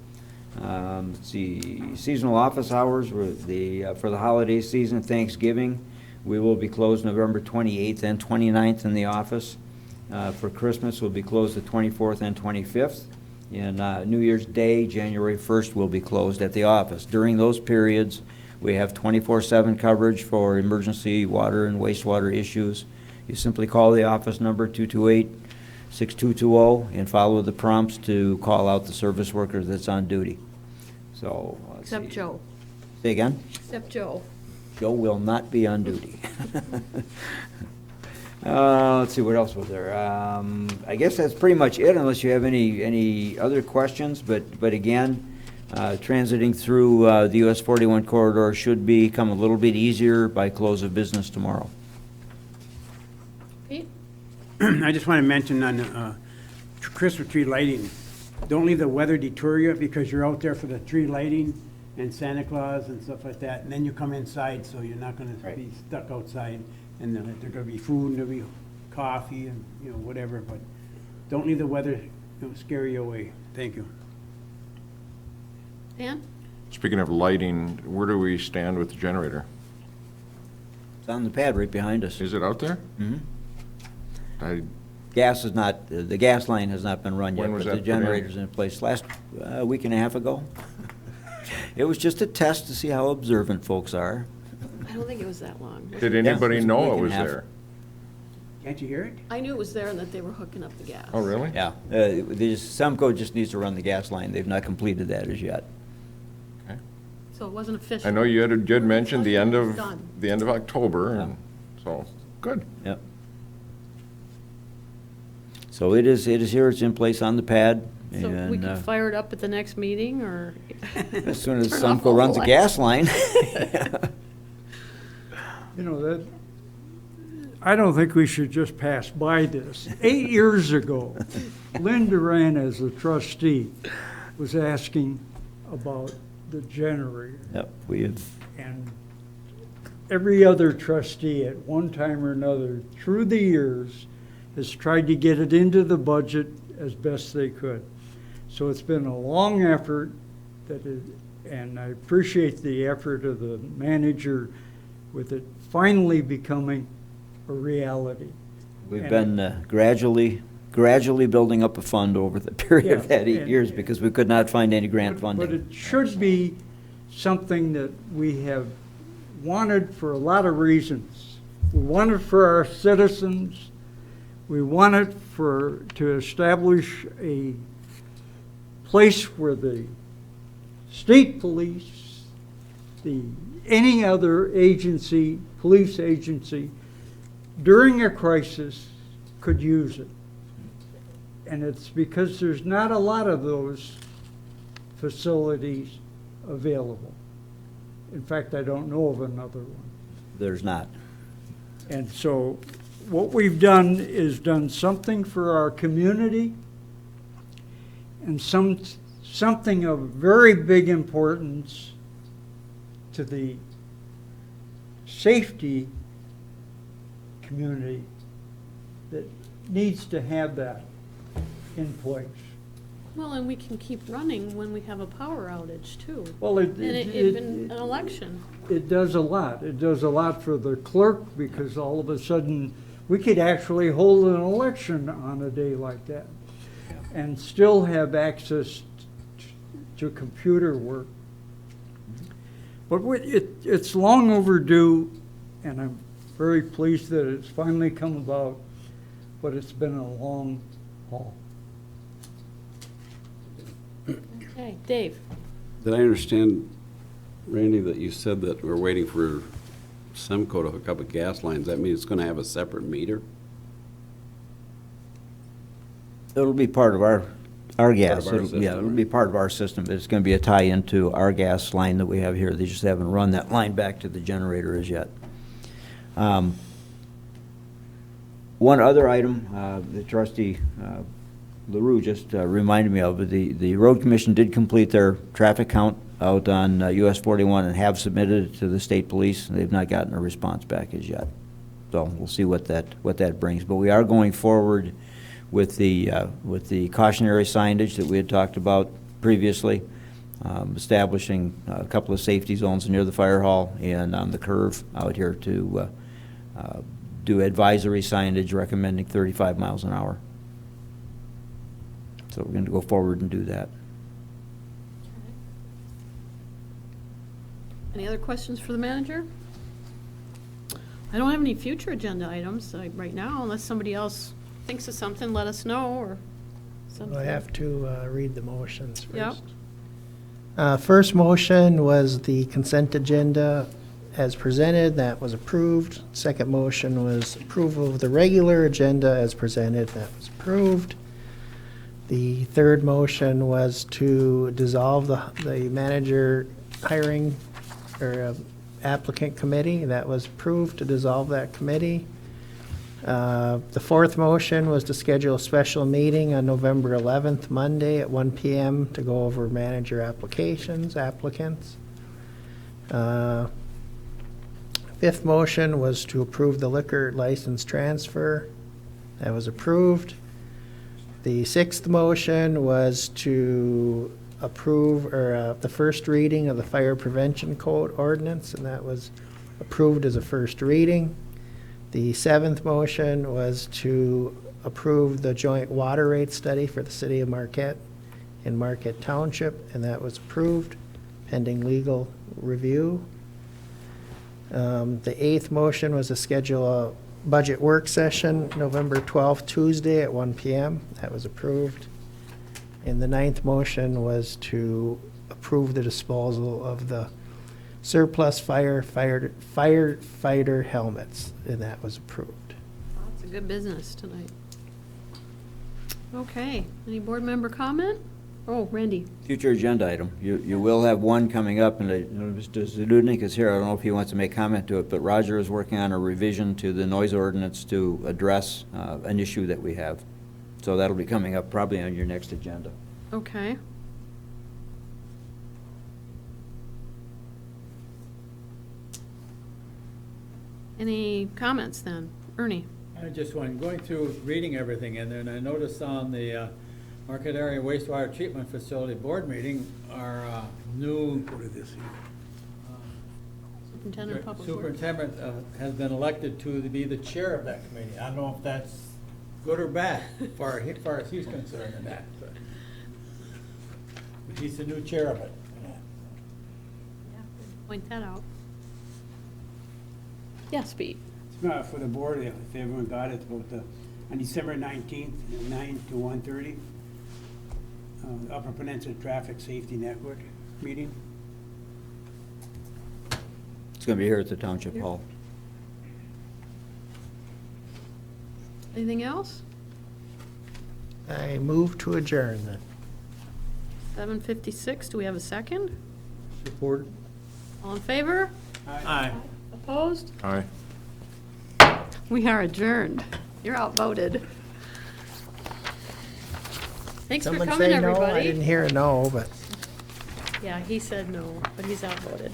Let's see, seasonal office hours for the holiday season, Thanksgiving. We will be closed November 28th and 29th in the office. For Christmas, we'll be closed the 24th and 25th. And New Year's Day, January 1st, will be closed at the office. During those periods, we have 24/7 coverage for emergency water and wastewater issues. You simply call the office number 228-6220 and follow the prompts to call out the service worker that's on duty. So, let's
Except
see.
Joe.
Say again?
Except Joe.
Joe will not be on duty. Let's see, what else was there? I guess that's pretty much it, unless you have any other questions. But again, transiting through the US 41 corridor should become a little bit easier by close of business tomorrow.
Pete?
I just want to mention on Christmas tree lighting, don't leave the weather deter you, because you're out there for the tree lighting and Santa Claus and stuff like that, and then you come inside, so you're not gonna be stuck outside, and then there's gonna be food, and there'll be coffee, and, you know, whatever, but don't leave the weather, you know, scare you away. Thank you.
Dan?
Speaking of lighting, where do we stand with the generator?
It's on the pad right behind us.
Is it out there?
Mm-hmm. Gas is not, the gas line has not been run yet,
When was
but the
that put in?
generator's in place last week and a half ago. It was just a test to see how observant folks are.
I don't think it was that long.
Did
Yeah,
anybody
it's a
know
week
it
and a
was
half.
there?
Can't you hear it?
I knew it was there and that they were hooking up the gas.
Oh, really?
Yeah, Semco just needs to run the gas line. They've not completed that as yet.
Okay.
So it wasn't official.
I know you had mentioned the end of,
Done.
the end of October, and so, good.
Yep. So it is here, it's in place on the pad.
So we
and,
could fire it up at the next meeting, or?
as soon as
Turn off all
Semco runs
the
the gas line.
You know, that, I don't think we should just pass by this. 8 years ago, Lynn Duran, as a trustee, was asking about the generator.
Yep, we have,
And every other trustee at one time or another, through the years, has tried to get it into the budget as best they could. So it's been a long effort and I appreciate the effort of the manager with it finally becoming a reality.
we've
And-
been gradually building up a fund over the period of
Yeah,
that 8
and-
years because we could not find any grant
But
funding.
it should be something that we have wanted for a lot of reasons. We want it for our citizens. We want it to establish a place where the state police, any other agency, police agency, during a crisis could use it. And it's because there's not a lot of those facilities available. In fact, I don't know of another one.
There's not.
And so what we've done is done something for our community and something of very big importance to the safety community that needs to have that in place.
Well, and we can keep running when we have a power outage, too.
Well,
And even an election.
It does a lot. It does a lot for the clerk because all of a sudden, we could actually hold an election on a day like that and still have access to computer work. But it's long overdue, and I'm very pleased that it's finally come about, but it's been a long haul.
Okay, Dave?
Did I understand, Randy, that you said that we're waiting for Semco to hook up a gas line? Does that mean it's gonna have a separate meter?
It'll be part of our gas.
of our
It'll- Yeah,
system,
it'll be part of our system. It's going to be a tie-in to our gas line that we have here. They just haven't run that line back to the generator as yet. One other item, the trustee LaRue just reminded me of, the road commission did complete their traffic count out on US 41 and have submitted it to the state police. They've not gotten a response back as yet. So we'll see what that brings. But we are going forward with the cautionary signage that we had talked about previously, establishing a couple of safety zones near the fire hall and on the curve out here to do advisory signage recommending 35 miles an hour. So we're going to go forward and do that.
Any other questions for the manager? I don't have any future agenda items right now, unless somebody else thinks of something, let us know, or something.
I have to read the motions
Yep.
first. First motion was the consent agenda as presented, that was approved. Second motion was approval of the regular agenda as presented, that was approved. The third motion was to dissolve the manager hiring or applicant committee, that was approved to dissolve that committee. The fourth motion was to schedule a special meeting on November 11th, Monday at 1 PM to go over manager applicants. Fifth motion was to approve the liquor license transfer. That was approved. The sixth motion was to approve, the first reading of the fire prevention code ordinance, and that was approved as a first reading. The seventh motion was to approve the joint water rate study for the city of Marquette in Marquette Township, and that was approved pending legal review. The eighth motion was to schedule a budget work session, November 12th, Tuesday at 1 PM. That was approved. And the ninth motion was to approve the disposal of the surplus firefighter helmets, and that was approved.
Lots of good business tonight. Okay, any board member comment? Oh, Randy.
Future agenda item. You will have one coming up, and Mr. Zedudnik is here. I don't know if he wants to make comment to it, but Roger is working on a revision to the noise ordinance to address an issue that we have. So that'll be coming up probably on your next agenda.
Okay. Any comments then? Ernie?
I just went, going through, reading everything in there, and I noticed on the Marquette Area Wastewater Treatment Facility Board meeting, our new
Superintendent of Public Works.
superintendent has been elected to be the chair of that committee. I don't know if that's good or bad, as far as he's concerned in that. But he's the new chair of it.
Yeah, point that out. Yes, Pete?
For the board, if everyone got it, about on December 19th, 9 to 1:30, Upper Peninsula Traffic Safety Network meeting.
It's going to be here at the Township Hall.
Anything else?
I move to adjourn then.
7:56, do we have a second?
Support.
All in favor?
Aye.
Opposed?
Aye.
We are adjourned. You're outvoted. Thanks for
Someone
coming,
say no? I
everybody.
didn't hear a no, but.
Yeah, he said no, but he's outvoted.